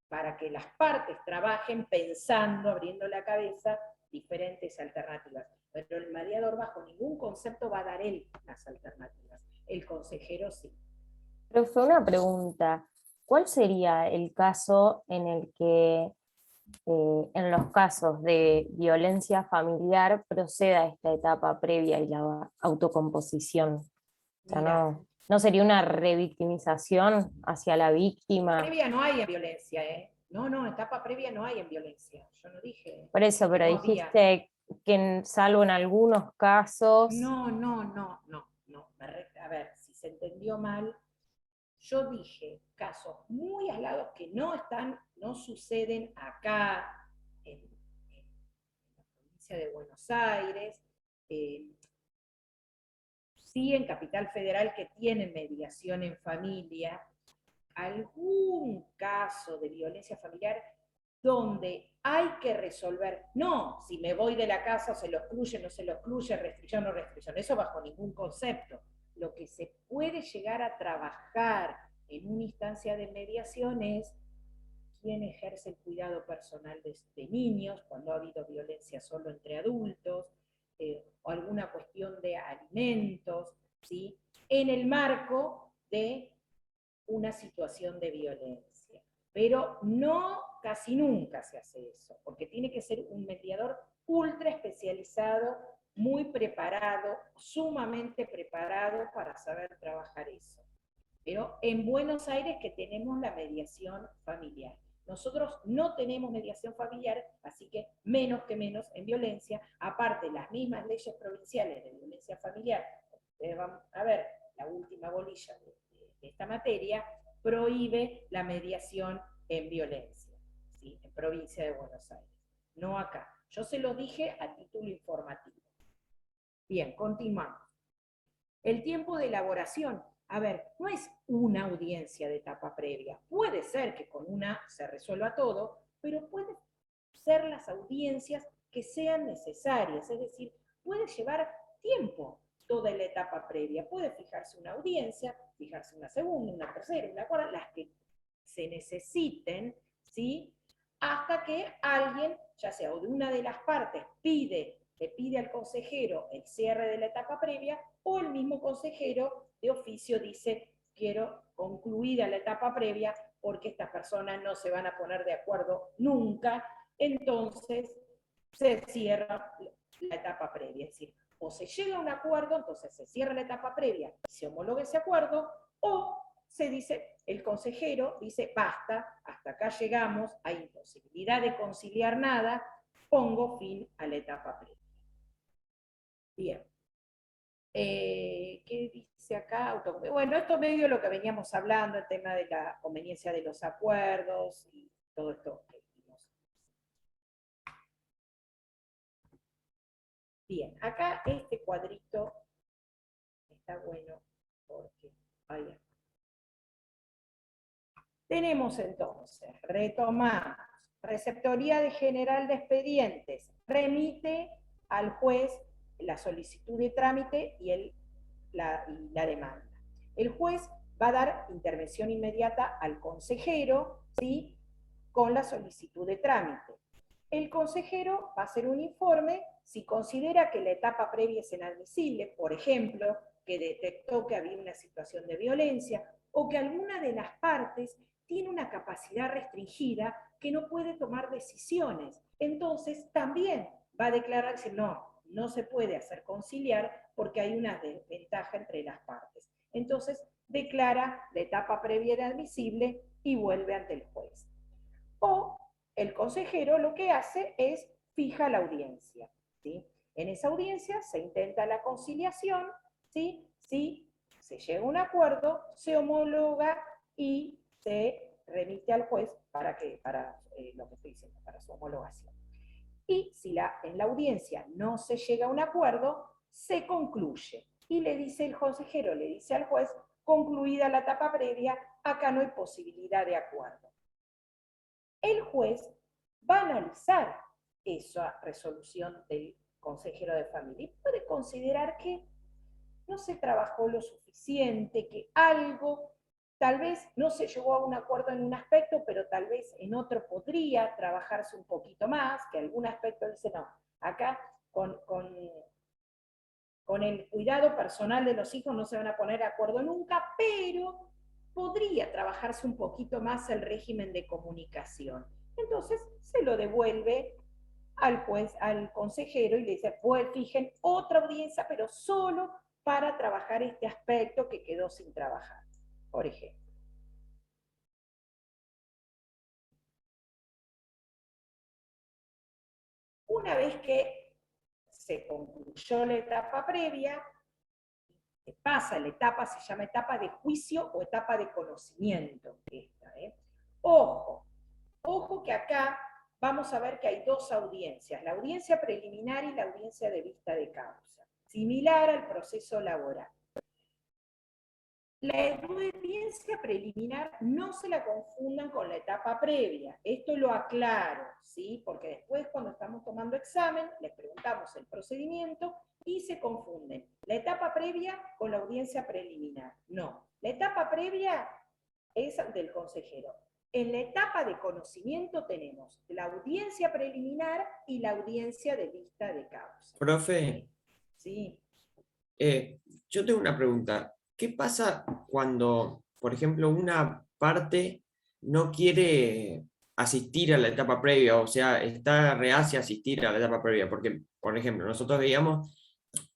para que las partes trabajen pensando, abriendo la cabeza, diferentes alternativas. Pero el mediador bajo ningún concepto va a dar él las alternativas. El consejero sí. Profe, una pregunta. ¿Cuál sería el caso en el que en los casos de violencia familiar proceda esta etapa previa y la autocomposición. O sea, Mira, no sería una revictimización hacia la víctima. previa no hay en violencia, ¿eh? No, etapa previa no hay en violencia. Yo no dije Por eso, que pero no había. dijiste que salvo en algunos casos. No. A ver, si se entendió mal, yo dije casos muy aislados que no suceden acá en la provincia de Buenos Aires, sí en Capital Federal que tienen mediación en familia, algún caso de violencia familiar donde hay que resolver, no si me voy de la casa, se lo excluye, no se lo excluye, restricción, no restricción, eso bajo ningún concepto. Lo que se puede llegar a trabajar en una instancia de mediación es quién ejerce el cuidado personal de niños, cuando ha habido violencia solo entre adultos, o alguna cuestión de alimentos, ¿sí? En el marco de una situación de violencia. Pero no, casi nunca se hace eso, porque tiene que ser un mediador ultra especializado, muy preparado, sumamente preparado para saber trabajar eso. Pero en Buenos Aires que tenemos la mediación familiar. Nosotros no tenemos mediación familiar, así que menos que menos en violencia, aparte las mismas leyes provinciales de violencia familiar, ustedes van a ver la última bolilla de esta materia, prohíbe la mediación en violencia, ¿sí? En provincia de Buenos Aires, no acá. Yo se lo dije a título informativo. Bien, continuamos. El tiempo de elaboración. A ver, no es una audiencia de etapa previa. Puede ser que con una se resuelva todo, pero pueden ser las audiencias que sean necesarias. Es decir, puede llevar tiempo toda la etapa previa. Puede fijarse una audiencia, fijarse una segunda, una tercera, una cuarta, las que se necesiten, ¿sí? Hasta que alguien, ya sea o de una de las partes, le pide al consejero el cierre de la etapa previa, o el mismo consejero de oficio dice, quiero concluida la etapa previa porque estas personas no se van a poner de acuerdo nunca, entonces se cierra la etapa previa. Es decir, o se llega a un acuerdo, entonces se cierra la etapa previa, se homologa ese acuerdo, o se dice, el consejero dice, basta, hasta acá llegamos, hay imposibilidad de conciliar nada, pongo fin a la etapa previa. Bien. ¿Qué dice acá? Bueno, esto medio lo que veníamos hablando, el tema de la conveniencia de los acuerdos y todo esto que vimos. Bien, acá este cuadrito está bueno porque vaya. Tenemos entonces, retomamos, Receptoría General de Expedientes, remite al juez la solicitud de trámite y la demanda. El juez va a dar intervención inmediata al consejero, ¿sí? Con la solicitud de trámite. El consejero va a hacer un informe si considera que la etapa previa es inadmisible, por ejemplo, que detectó que había una situación de violencia o que alguna de las partes tiene una capacidad restringida que no puede tomar decisiones. Entonces también va a declarar que no se puede hacer conciliar porque hay una desventaja entre las partes. Entonces declara la etapa previa inadmisible y vuelve ante el juez. O el consejero lo que hace es fija la audiencia, ¿sí? En esa audiencia se intenta la conciliación, ¿sí? Si se llega a un acuerdo, se homologa y se remite al juez para lo que estoy diciendo, para su homologación. Y si en la audiencia no se llega a un acuerdo, se concluye. Y le dice el consejero, le dice al juez, concluida la etapa previa, acá no hay posibilidad de acuerdo. El juez va a analizar esa resolución del consejero de familia y puede considerar que no se trabajó lo suficiente, que algo, tal vez no se llegó a un acuerdo en un aspecto, pero tal vez en otro podría trabajarse un poquito más, que algún aspecto dice, no, acá con el cuidado personal de los hijos no se van a poner de acuerdo nunca, pero podría trabajarse un poquito más el régimen de comunicación. Entonces se lo devuelve al juez, al consejero, y le dice, pues fijen otra audiencia, pero solo para trabajar este aspecto que quedó sin trabajar, por ejemplo. Una vez que se concluyó la etapa previa, pasa la etapa, se llama etapa de juicio o etapa de conocimiento. Ojo, ojo que acá vamos a ver que hay dos audiencias, la audiencia preliminar y la audiencia de vista de causa, similar al proceso laboral. La audiencia preliminar no se la confundan con la etapa previa, esto lo aclaro, ¿sí? Porque después cuando estamos tomando examen, les preguntamos el procedimiento y se confunden la etapa previa con la audiencia preliminar. No, la etapa previa es del consejero. En la etapa de conocimiento tenemos la audiencia preliminar y la audiencia de vista de causa. Profe, Sí. yo tengo una pregunta. ¿Qué pasa cuando, por ejemplo, una parte no quiere asistir a la etapa previa, o sea, está reacia a asistir a la etapa previa? Porque, por ejemplo, nosotros veíamos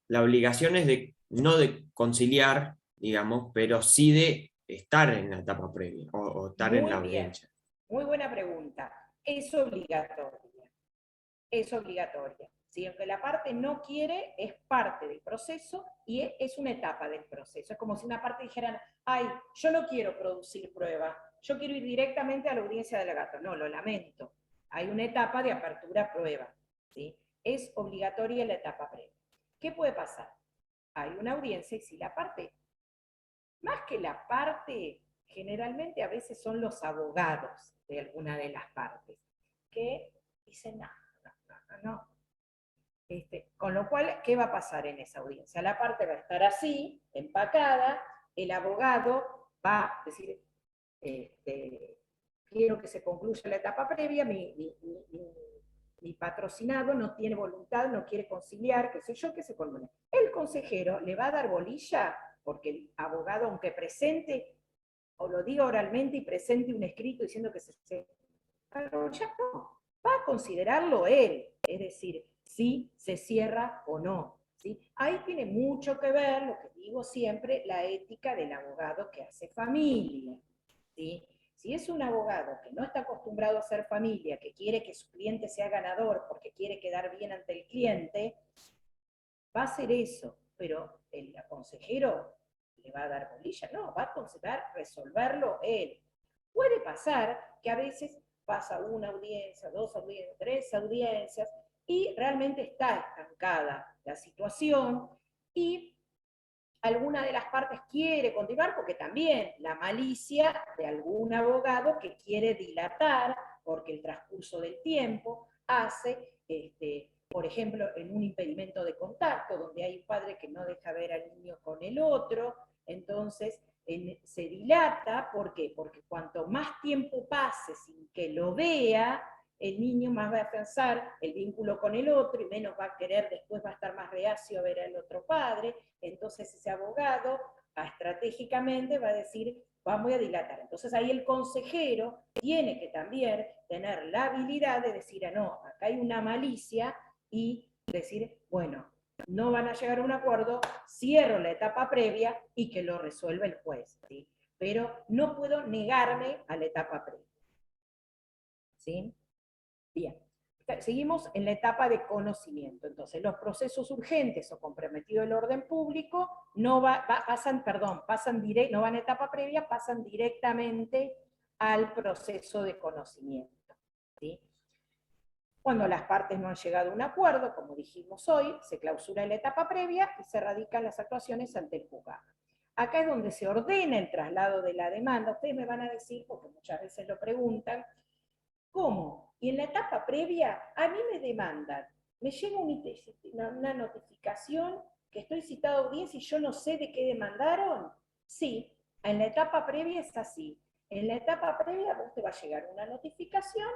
la obligación es de, no de conciliar, digamos, pero sí de estar en la etapa previa o estar en la Muy bien, audiencia. muy buena pregunta. Es obligatoria. Es obligatoria. Si aunque la parte no quiere, es parte del proceso y es una etapa del proceso. Es como si una parte dijera, ay, yo no quiero producir prueba, yo quiero ir directamente a la audiencia del gato. No, lo lamento. Hay una etapa de apertura a prueba. ¿Sí? Es obligatoria la etapa previa. ¿Qué puede pasar? Hay una audiencia y si la parte, más que la parte, generalmente a veces son los abogados de alguna de las partes, que dicen, no. Con lo cual, ¿qué va a pasar en esa audiencia? La parte va a estar así, empacada, el abogado va a decir, quiero que se concluya la etapa previa, mi patrocinado no tiene voluntad, no quiere conciliar, qué sé yo, que se concluya. El consejero le va a dar bolilla, porque el abogado, aunque presente, o lo diga oralmente y presente un escrito diciendo que pero ya no, va a considerarlo él, es decir, si se cierra o no. ¿Sí? Ahí tiene mucho que ver, lo que digo siempre, la ética del abogado que hace familia. ¿Sí? Si es un abogado que no está acostumbrado a hacer familia, que quiere que su cliente sea ganador porque quiere quedar bien ante el cliente, va a hacer eso, pero el consejero le va a dar bolilla, no, va a considerar resolverlo él. Puede pasar que a veces pasa una audiencia, dos audiencias, tres audiencias, y realmente está estancada la situación, y alguna de las partes quiere continuar, porque también la malicia de algún abogado que quiere dilatar, porque el transcurso del tiempo hace, por ejemplo, en un impedimento de contacto, donde hay un padre que no deja ver al niño con el otro, entonces se dilata. ¿Por qué? Porque cuanto más tiempo pase sin que lo vea, el niño más va a afianzar el vínculo con el otro y menos va a querer, después va a estar más reacio a ver al otro padre. Entonces ese abogado estratégicamente va a decir, vamos a dilatar. Entonces ahí el consejero tiene que también tener la habilidad de decir, no, acá hay una malicia, y decir, bueno, no van a llegar a un acuerdo, cierro la etapa previa y que lo resuelva el juez. ¿Sí? Pero no puedo negarme a la etapa previa. ¿Sí? Bien. Seguimos en la etapa de conocimiento. Entonces, los procesos urgentes o comprometidos del orden público no pasan no van a etapa previa, pasan directamente al proceso de conocimiento. ¿Sí? Cuando las partes no han llegado a un acuerdo, como dijimos hoy, se clausura la etapa previa y se radican las actuaciones ante el juzgado. Acá es donde se ordena el traslado de la demanda. Ustedes me van a decir, porque muchas veces lo preguntan, ¿cómo? Y en la etapa previa, a mí me demandan, me llega una notificación que estoy citado a audiencia y yo no sé de qué demandaron. Sí, en la etapa previa es así. En la etapa previa a vos te va a llegar una notificación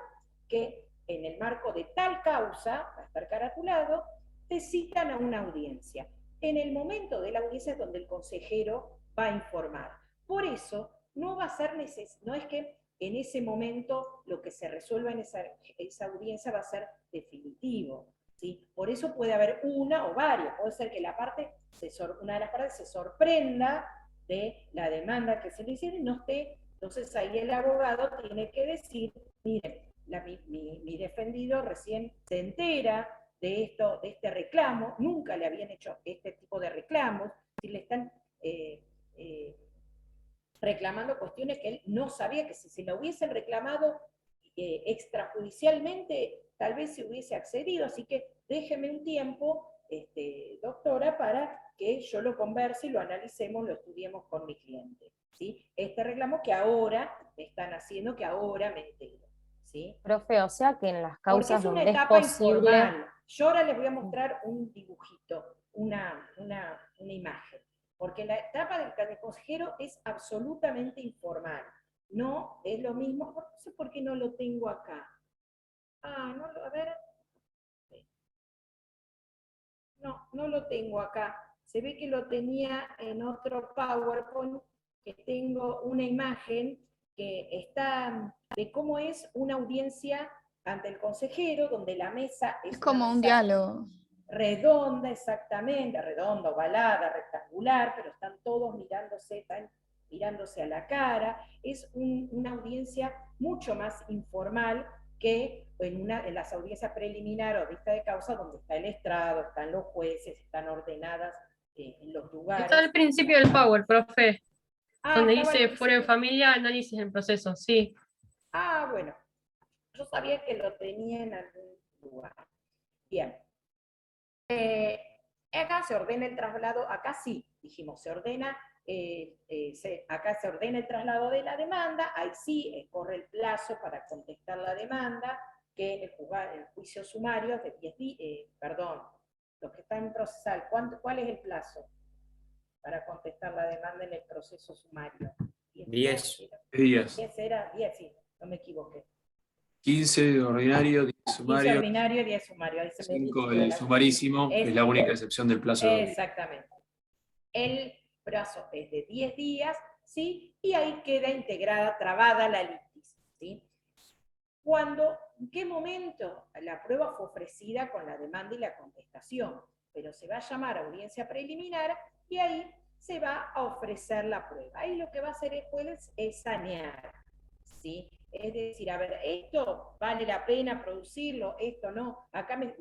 que en el marco de tal causa, va a estar caratulado, te citan a una audiencia. En el momento de la audiencia es donde el consejero va a informar. Por eso, no va a ser necesario, no es que en ese momento lo que se resuelva en esa audiencia va a ser definitivo, ¿sí? Por eso puede haber una o varias, puede ser que una de las partes se sorprenda de la demanda que se le hicieron y no esté, entonces ahí el abogado tiene que decir, miren, mi defendido recién se entera de este reclamo, nunca le habían hecho este tipo de reclamos, si le están reclamando cuestiones que él no sabía, que si se lo hubiesen reclamado extrajudicialmente, tal vez se hubiese accedido, así que déjeme un tiempo, doctora, para que yo lo converse y lo analicemos, lo estudiemos con mi cliente, ¿sí? Este reclamo que ahora me están haciendo, que ahora me entero, ¿sí? Profe, o sea que en las Porque causas es una donde es etapa posible... informal. Yo ahora les voy a mostrar un dibujito, una imagen. Porque la etapa del consejero es absolutamente informal. No es lo mismo, no sé por qué no lo tengo acá. No, a ver. No lo tengo acá. Se ve que lo tenía en otro PowerPoint, que tengo una imagen que está de cómo es una audiencia ante el consejero, donde la mesa es como un diálogo. Redonda, exactamente, redonda, ovalada, rectangular, pero están todos mirándose a la cara. Es una audiencia mucho más informal que en las audiencias preliminares o vista de causa, donde está el estrado, están los jueces, están ordenadas en los lugares. Está al principio del Power, profe, donde estaba dice fuera de familia, análisis en proceso, sí. Bueno, yo sabía que lo tenía en algún lugar. Bien. Acá se ordena el traslado, acá sí, dijimos, acá se ordena el traslado de la demanda, ahí sí corre el plazo para contestar la demanda, que en el juicio sumario de 10 días, los que están en procesal, ¿cuál es el plazo para contestar la demanda en el proceso sumario? 10 días. 10 era, 10, sí, no me equivoqué. 15 ordinario, 10 sumario. 15 ordinario, 10 sumario. 5 el sumarísimo, que es la única excepción del plazo. Exactamente. El plazo es de 10 días, ¿sí? Y ahí queda integrada, trabada la litis, ¿sí? ¿En qué momento la prueba fue ofrecida con la demanda y la contestación? Pero se va a llamar audiencia preliminar y ahí se va a ofrecer la prueba. Ahí lo que va a hacer el juez es sanear, ¿sí? Es decir, a ver, esto vale la pena producirlo, esto no. Acá me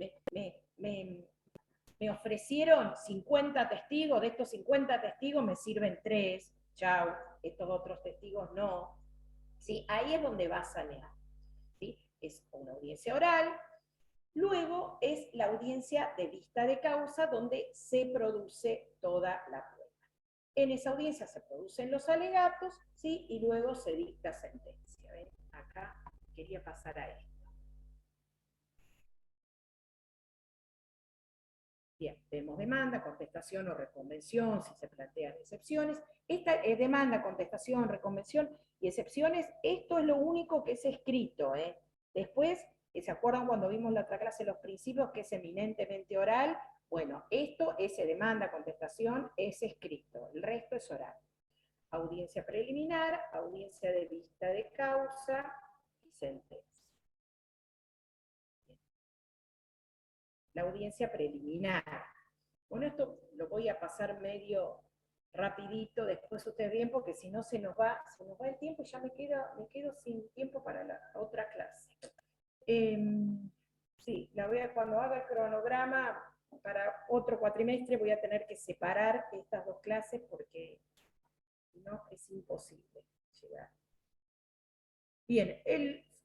ofrecieron 50 testigos, de estos 50 testigos me sirven 3, chau, estos otros testigos no. ¿Sí? Ahí es donde va a sanear. ¿Sí? Es una audiencia oral, luego es la audiencia de vista de causa, donde se produce toda la prueba. En esa audiencia se producen los alegatos, ¿sí? Y luego se dicta sentencia. ¿Ven? Acá quería pasar a esto. Bien, vemos demanda, contestación o reconvención, si se plantean excepciones. Esta es demanda, contestación, reconvención y excepciones. Esto es lo único que es escrito. Después, ¿se acuerdan cuando vimos la otra clase los principios, que es eminentemente oral? Bueno, esto es demanda, contestación, es escrito. El resto es oral. Audiencia preliminar, audiencia de vista de causa y sentencia. La audiencia preliminar. Bueno, esto lo voy a pasar medio rapidito, después ustedes bien, porque si no se nos va el tiempo y ya me quedo sin tiempo para la otra clase. Sí, cuando haga el cronograma para otro cuatrimestre voy a tener que separar estas dos clases porque no es imposible llegar. Bien,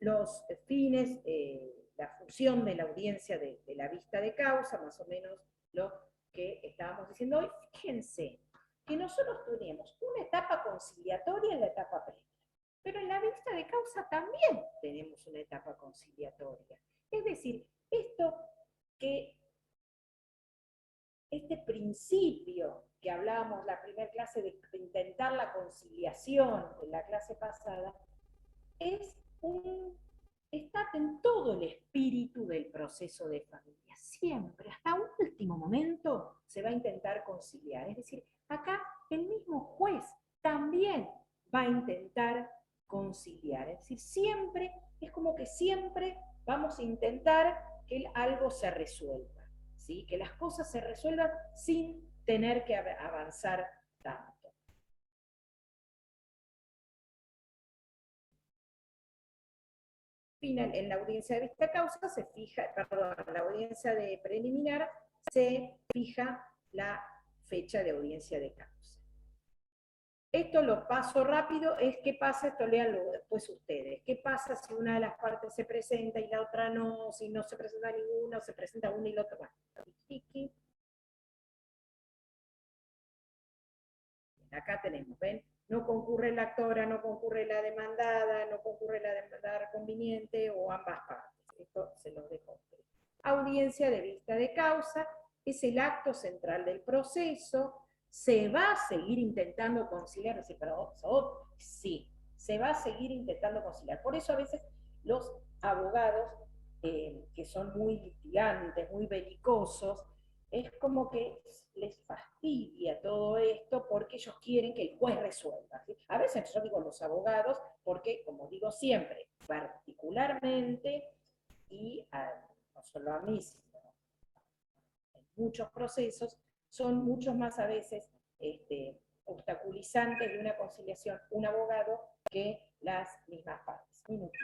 los fines, la función de la audiencia de la vista de causa, más o menos lo que estábamos diciendo hoy. Fíjense que nosotros tenemos una etapa conciliatoria en la etapa previa, pero en la vista de causa también tenemos una etapa conciliatoria. Es decir, este principio que hablábamos en la primera clase de intentar la conciliación en la clase pasada, está en todo el espíritu del proceso de familia. Siempre, hasta un último momento, se va a intentar conciliar. Es decir, acá el mismo juez también va a intentar conciliar. Es decir, siempre, es como que siempre vamos a intentar que algo se resuelva, ¿sí? Que las cosas se resuelvan sin tener que avanzar tanto. En la audiencia de vista causa se fija, perdón, en la audiencia de preliminar se fija la fecha de audiencia de causa. Esto lo paso rápido, es qué pasa, esto léanlo después ustedes. ¿Qué pasa si una de las partes se presenta y la otra no? Si no se presenta ninguna, o se presenta una y la otra. Bueno, acá tenemos, ¿ven? No concurre la actora, no concurre la demandada, no concurre la demandada conveniente o ambas partes. Esto se los dejo. Audiencia de vista de causa es el acto central del proceso. ¿Se va a seguir intentando conciliar? Sí, se va a seguir intentando conciliar. Por eso a veces los abogados que son muy litigantes, muy belicosos, es como que les fastidia todo esto porque ellos quieren que el juez resuelva, ¿sí? A veces yo digo los abogados porque, como digo siempre, particularmente, y no solo a mí, sino en muchos procesos, son muchos más a veces obstaculizantes de una conciliación un abogado que las mismas partes. Minutito.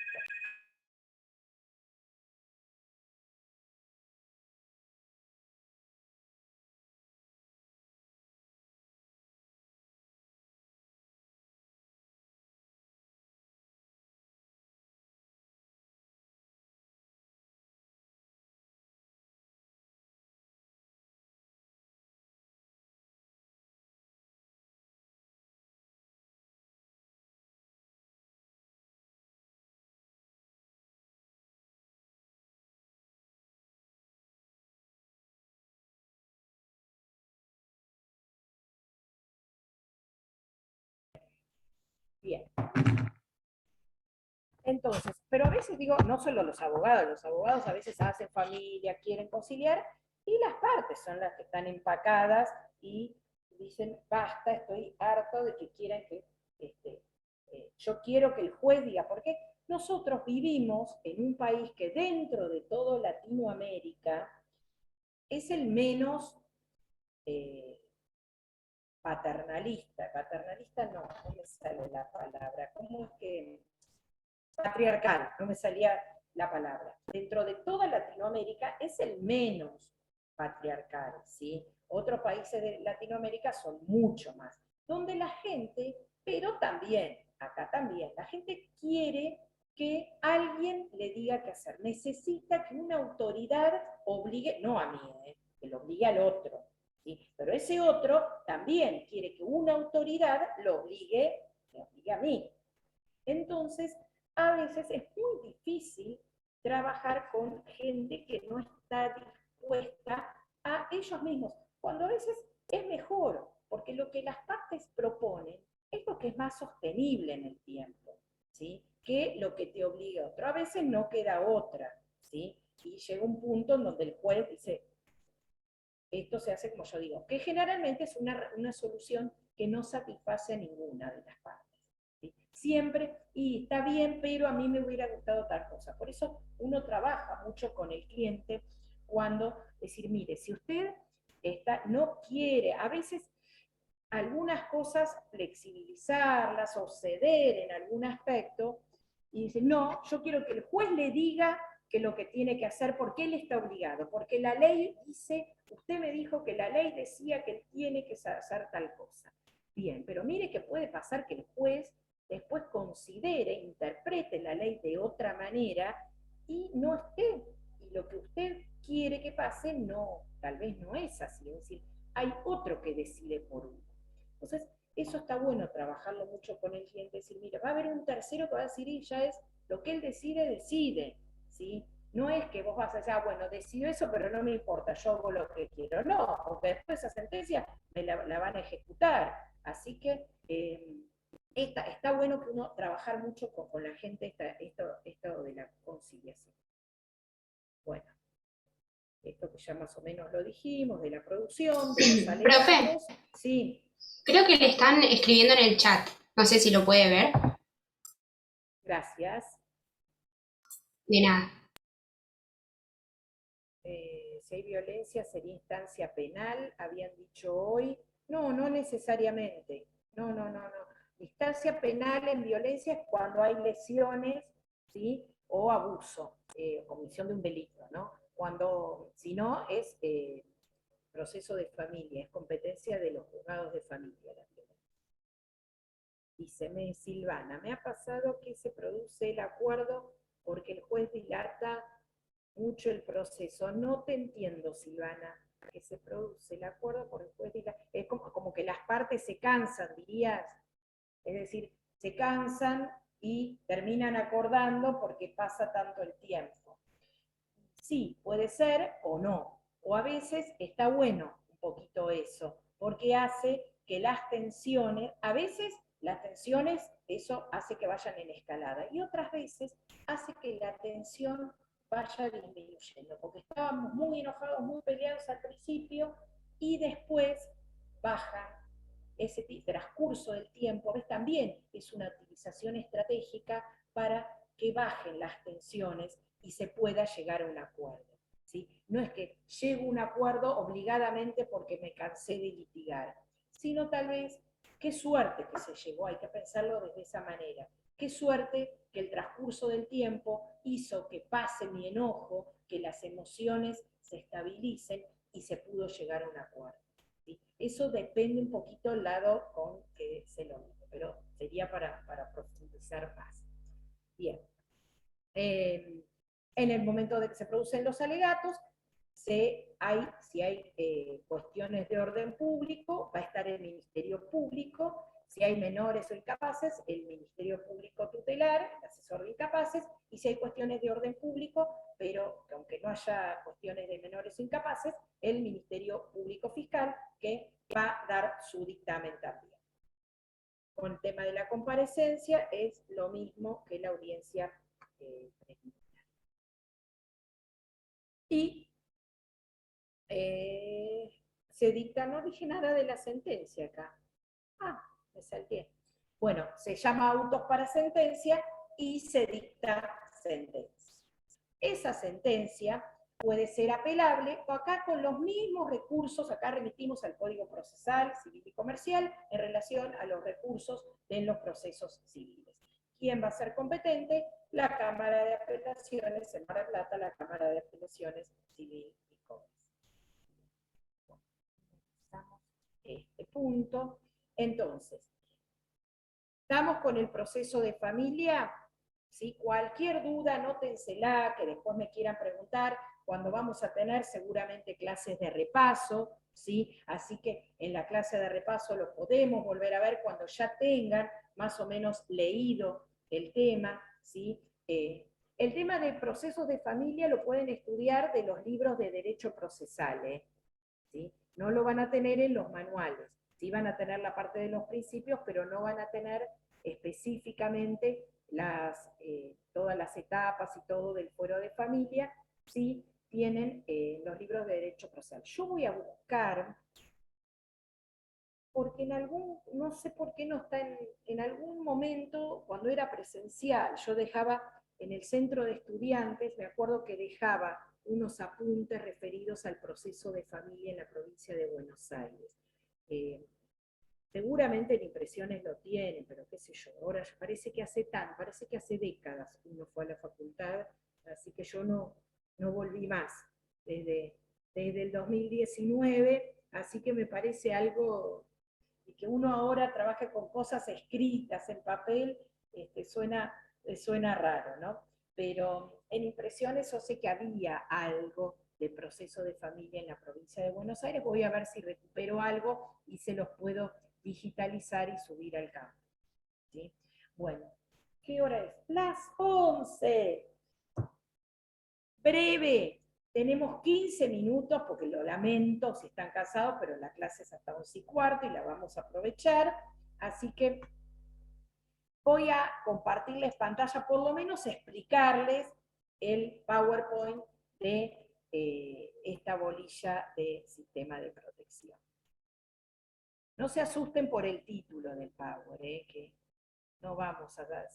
Bien. Entonces, pero a veces digo, no solo los abogados a veces hacen familia, quieren conciliar, y las partes son las que están empacadas y dicen, basta, estoy harto de que quieran que, yo quiero que el juez diga, porque nosotros vivimos en un país que dentro de todo Latinoamérica es el menos paternalista no me sale la palabra, ¿cómo es que? Patriarcal, no me salía la palabra. Dentro de toda Latinoamérica es el menos patriarcal, ¿sí? Otros países de Latinoamérica son mucho más, donde la gente, pero también, acá también, la gente quiere que alguien le diga qué hacer, necesita que una autoridad obligue, no a mí, que lo obligue al otro, ¿sí? Pero ese otro también quiere que una autoridad lo obligue, me obligue a mí. Entonces, a veces es muy difícil trabajar con gente que no está dispuesta a ellos mismos, cuando a veces es mejor, porque lo que las partes proponen es lo que es más sostenible en el tiempo, ¿sí? Que lo que te obliga a otro. A veces no queda otra, ¿sí? Y llega un punto en donde el juez dice, esto se hace como yo digo, que generalmente es una solución que no satisface a ninguna de las partes. Siempre, y está bien, pero a mí me hubiera gustado tal cosa. Por eso uno trabaja mucho con el cliente cuando decir, mire, si usted no quiere, a veces algunas cosas flexibilizarlas o ceder en algún aspecto, y dice, no, yo quiero que el juez le diga que lo que tiene que hacer, porque él está obligado, porque la ley dice, usted me dijo que la ley decía que él tiene que hacer tal cosa. Bien, pero mire que puede pasar que el juez después considere, interprete la ley de otra manera y no esté, y lo que usted quiere que pase, no, tal vez no es así, es decir, hay otro que decide por uno. Entonces, eso está bueno, trabajarlo mucho con el cliente, decir, mira, va a haber un tercero que va a decir, y ya es lo que él decide, ¿sí? No es que vos vas a decir, bueno, decido eso, pero no me importa, yo hago lo que quiero. No, porque después esa sentencia me la van a ejecutar. Así que está bueno que uno trabajar mucho con la gente esto de la conciliación. Bueno, esto que ya más o menos lo dijimos, de la producción, de los alegatos. Profe, sí. Creo que le están escribiendo en el chat. No sé si lo puede ver. Gracias. De nada. Si hay violencia sería instancia penal, habían dicho hoy. No, no necesariamente. No. Instancia penal en violencia es cuando hay lesiones, ¿sí? O abuso, comisión de un delito, ¿no? Cuando, si no, es proceso de familia, es competencia de los juzgados de familia. Dice Silvana, me ha pasado que se produce el acuerdo porque el juez dilata mucho el proceso. No te entiendo, Silvana, que se produce el acuerdo por el juez dilata. Es como que las partes se cansan, dirías. Es decir, se cansan y terminan acordando porque pasa tanto el tiempo. Sí, puede ser o no. O a veces está bueno un poquito eso, porque hace que las tensiones, a veces las tensiones, eso hace que vayan en escalada, y otras veces hace que la tensión vaya disminuyendo, porque estábamos muy enojados, muy peleados al principio, y después bajan ese transcurso del tiempo, ¿ves? También es una utilización estratégica para que bajen las tensiones y se pueda llegar a un acuerdo, ¿sí? No es que llego a un acuerdo obligadamente porque me cansé de litigar, sino tal vez, qué suerte que se llegó, hay que pensarlo desde esa manera, qué suerte que el transcurso del tiempo hizo que pase mi enojo, que las emociones se estabilicen y se pudo llegar a un acuerdo. ¿Sí? Eso depende un poquito del lado con que se lo mire, pero sería para profundizar más. Bien. En el momento de que se producen los alegatos, si hay cuestiones de orden público, va a estar el Ministerio Público. Si hay menores o incapaces, el Ministerio Público Tutelar, el asesor de incapaces, y si hay cuestiones de orden público, pero que aunque no haya cuestiones de menores o incapaces, el Ministerio Público Fiscal, que va a dar su dictamen también. Con el tema de la comparecencia es lo mismo que la audiencia preliminar. Y se dicta, no dije nada de la sentencia acá. Me salté. Bueno, se llama autos para sentencia y se dicta sentencia. Esa sentencia puede ser apelable, o acá con los mismos recursos, acá remitimos al Código Procesal, Civil y Comercial, en relación a los recursos en los procesos civiles. ¿Quién va a ser competente? La Cámara de Apelaciones, en Mar del Plata, la Cámara de Apelaciones Civil y Comercial. Este punto. Entonces, estamos con el proceso de familia. ¿Sí? Cualquier duda, anótensela, que después me quieran preguntar, cuando vamos a tener seguramente clases de repaso, ¿sí? Así que en la clase de repaso lo podemos volver a ver cuando ya tengan más o menos leído el tema, ¿sí? El tema de procesos de familia lo pueden estudiar de los libros de derecho procesal, ¿sí? No lo van a tener en los manuales, sí van a tener la parte de los principios, pero no van a tener específicamente todas las etapas y todo del fuero de familia, sí tienen los libros de derecho procesal. Yo voy a buscar, porque no sé por qué no está en algún momento, cuando era presencial, yo dejaba en el centro de estudiantes, me acuerdo que dejaba unos apuntes referidos al proceso de familia en la provincia de Buenos Aires. Seguramente en impresiones lo tienen, pero qué sé yo, ahora parece que hace décadas uno fue a la facultad, así que yo no volví más desde el 2019, así que me parece algo, y que uno ahora trabaje con cosas escritas en papel, suena raro, ¿no? Pero en impresiones yo sé que había algo de proceso de familia en la provincia de Buenos Aires, voy a ver si recupero algo y se los puedo digitalizar y subir al campo. ¿Sí? Bueno, ¿qué hora es? Las 11. Breve. Tenemos 15 minutos, porque lo lamento si están cansados, pero la clase es hasta 11:15 y la vamos a aprovechar. Así que voy a compartirles pantalla, por lo menos explicarles el PowerPoint de esta bolilla de sistema de protección. No se asusten por el título del Power, que no vamos a dar.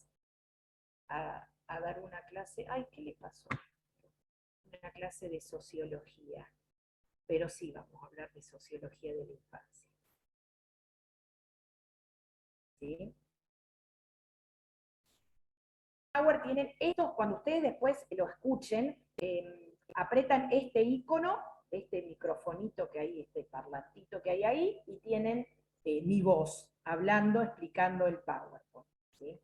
a dar una clase, ay, ¿qué le pasó? Una clase de sociología, pero sí vamos a hablar de sociología de la infancia. ¿Sí? Power tienen esto, cuando ustedes después lo escuchen, apretan este icono, este microfonito que hay, este parlantito que hay ahí, y tienen mi voz, hablando, explicando el PowerPoint. ¿Sí?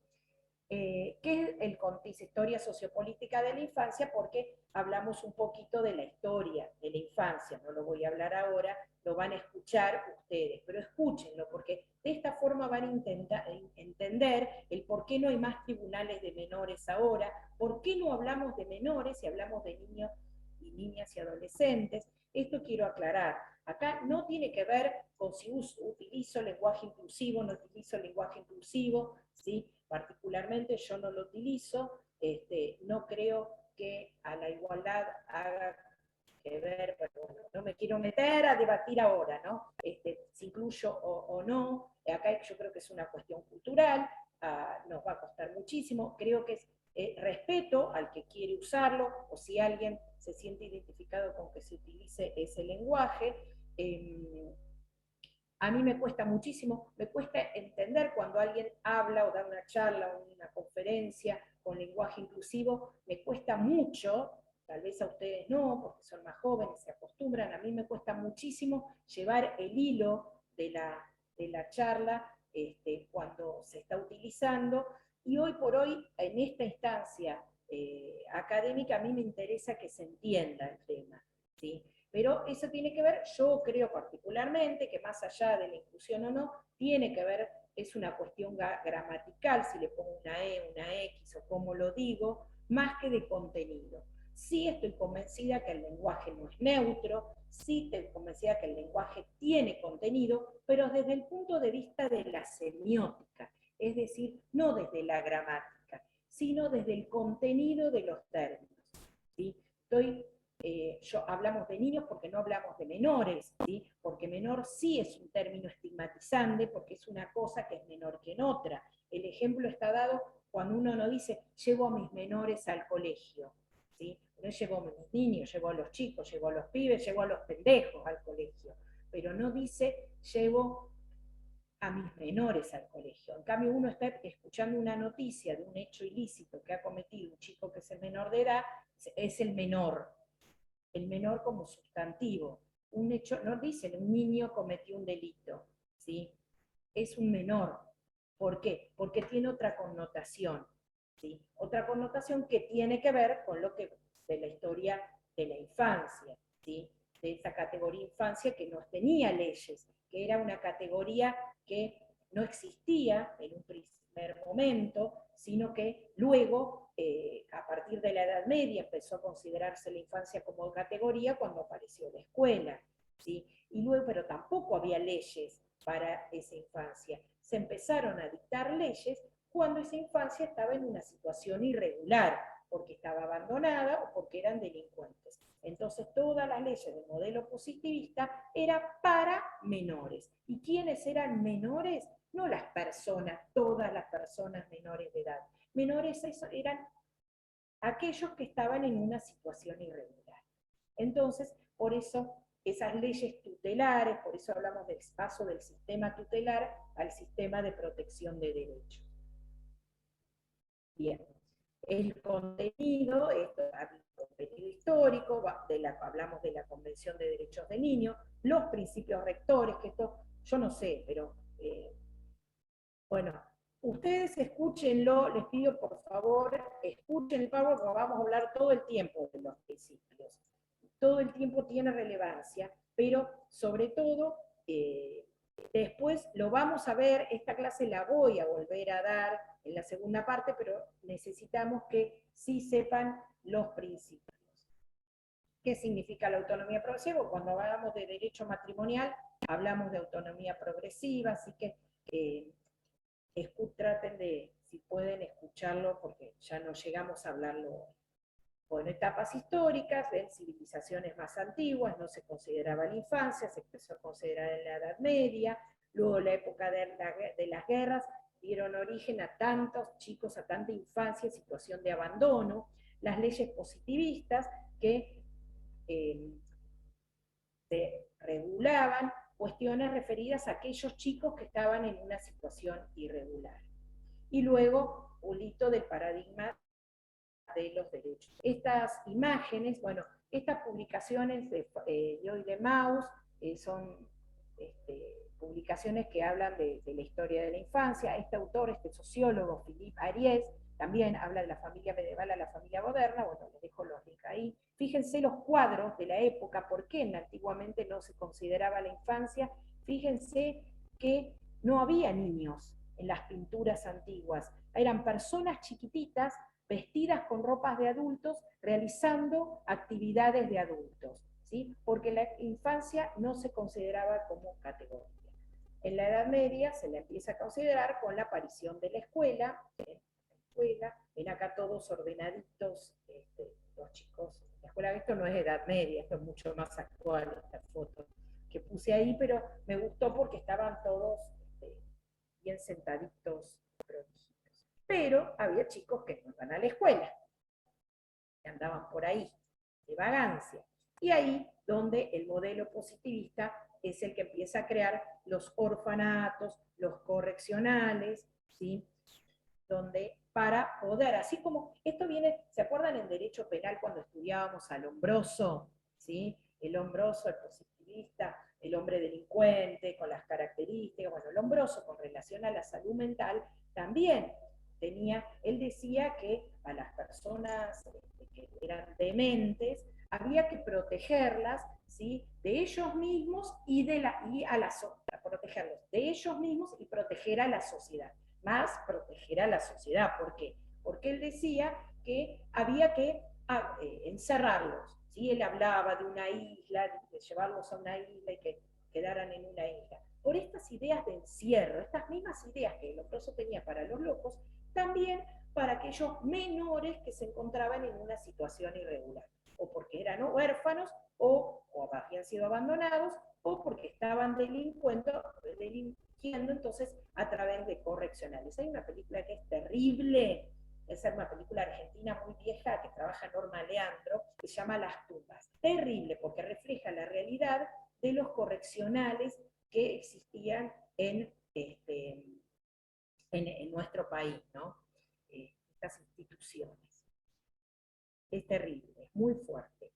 ¿Qué es el CONTIS? Historia sociopolítica de la infancia, porque hablamos un poquito de la historia de la infancia, no lo voy a hablar ahora, lo van a escuchar ustedes, pero escúchenlo, porque de esta forma van a intentar entender el por qué no hay más tribunales de menores ahora, por qué no hablamos de menores y hablamos de niños y niñas y adolescentes. Esto quiero aclarar. Acá no tiene que ver con si utilizo lenguaje inclusivo o no utilizo lenguaje inclusivo, ¿sí? Particularmente yo no lo utilizo, no creo que a la igualdad haga que ver, pero bueno, no me quiero meter a debatir ahora, ¿no? Si incluyo o no, acá yo creo que es una cuestión cultural, nos va a costar muchísimo, creo que es respeto al que quiere usarlo, o si alguien se siente identificado con que se utilice ese lenguaje. A mí me cuesta muchísimo, me cuesta entender cuando alguien habla o da una charla o una conferencia con lenguaje inclusivo, me cuesta mucho, tal vez a ustedes no, porque son más jóvenes, se acostumbran, a mí me cuesta muchísimo llevar el hilo de la charla cuando se está utilizando, y hoy por hoy, en esta instancia académica, a mí me interesa que se entienda el tema, ¿sí? Pero eso tiene que ver, yo creo particularmente, que más allá de la inclusión o no, tiene que ver, es una cuestión gramatical, si le pongo una E, una X o cómo lo digo, más que de contenido. Sí estoy convencida que el lenguaje no es neutro, sí estoy convencida que el lenguaje tiene contenido, pero desde el punto de vista de la semiótica, es decir, no desde la gramática, sino desde el contenido de los términos. ¿Sí? Hablamos de niños porque no hablamos de menores, ¿sí? Porque menor sí es un término estigmatizante, porque es una cosa que es menor que en otra. El ejemplo está dado cuando uno no dice, llevo a mis menores al colegio, ¿sí? No llevo a mis niños, llevo a los chicos, llevo a los pibes, llevo a los pendejos al colegio, pero no dice, llevo a mis menores al colegio. En cambio, uno está escuchando una noticia de un hecho ilícito que ha cometido un chico que es el menor de edad, es el menor como sustantivo. Un hecho, no dicen un niño cometió un delito, ¿sí? Es un menor. ¿Por qué? Porque tiene otra connotación, ¿sí? Otra connotación que tiene que ver con lo que de la historia de la infancia, ¿sí? De esa categoría infancia que no tenía leyes, que era una categoría que no existía en un primer momento, sino que luego, a partir de la Edad Media, empezó a considerarse la infancia como categoría cuando apareció la escuela, ¿sí? Y luego, pero tampoco había leyes para esa infancia. Se empezaron a dictar leyes cuando esa infancia estaba en una situación irregular, porque estaba abandonada o porque eran delincuentes. Entonces todas las leyes del modelo positivista eran para menores. ¿Y quiénes eran menores? No las personas, todas las personas menores de edad. Menores eran aquellos que estaban en una situación irregular. Entonces, por eso esas leyes tutelares, por eso hablamos del paso del sistema tutelar al sistema de protección de derechos. Bien, el contenido, contenido histórico, hablamos de la Convención de Derechos del Niño, los principios rectores, que esto yo no sé, pero bueno, ustedes escúchenlo, les pido por favor, escuchen el PowerPoint, porque vamos a hablar todo el tiempo de los principios. Todo el tiempo tiene relevancia, pero sobre todo, después lo vamos a ver, esta clase la voy a volver a dar en la segunda parte, pero necesitamos que sí sepan los principios. ¿Qué significa la autonomía progresiva? Cuando hablamos de derecho matrimonial, hablamos de autonomía progresiva, así que traten de, si pueden, escucharlo, porque ya no llegamos a hablarlo hoy. Bueno, etapas históricas, ven, civilizaciones más antiguas, no se consideraba la infancia, se empezó a considerar en la Edad Media, luego la época de las guerras, dieron origen a tantos chicos, a tanta infancia en situación de abandono, las leyes positivistas que se regulaban cuestiones referidas a aquellos chicos que estaban en una situación irregular. Y luego, un hito del paradigma de los derechos. Estas imágenes, bueno, estas publicaciones de Joy de Maus son publicaciones que hablan de la historia de la infancia. Este autor, este sociólogo, Philippe Ariès, también habla de la familia medieval a la familia moderna. Bueno, les dejo los links ahí. Fíjense los cuadros de la época, por qué antiguamente no se consideraba la infancia. Fíjense que no había niños en las pinturas antiguas, eran personas chiquititas vestidas con ropas de adultos, realizando actividades de adultos, ¿sí? Porque la infancia no se consideraba como categoría. En la Edad Media se la empieza a considerar con la aparición de la escuela. Ven acá todos ordenaditos, los chicos. La escuela, esto no es Edad Media, esto es mucho más actual, esta foto que puse ahí, pero me gustó porque estaban todos bien sentaditos, protegidos. Pero había chicos que no iban a la escuela, que andaban por ahí, de vagancia. Y ahí donde el modelo positivista es el que empieza a crear los orfanatos, los correccionales, ¿sí? Donde para poder, así como, esto viene, ¿se acuerdan en Derecho Penal cuando estudiábamos a Lombroso? ¿Sí? El Lombroso, el positivista, el hombre delincuente, con las características, bueno, Lombroso con relación a la salud mental, también él decía que a las personas que eran dementes, había que protegerlas, ¿sí? De ellos mismos protegerlos de ellos mismos y proteger a la sociedad. Más proteger a la sociedad. ¿Por qué? Porque él decía que había que encerrarlos, ¿sí? Él hablaba de una isla, de llevarlos a una isla y que quedaran en una isla. Por estas ideas de encierro, estas mismas ideas que Lombroso tenía para los locos, también para aquellos menores que se encontraban en una situación irregular, o porque eran huérfanos, o habían sido abandonados, o porque estaban delinquiendo, entonces a través de correccionales. Hay una película que es terrible, es una película argentina muy vieja que trabaja Norma Leandro, que se llama Las tumbas. Terrible, porque refleja la realidad de los correccionales que existían en nuestro país, ¿no? Estas instituciones. Es terrible, es muy fuerte.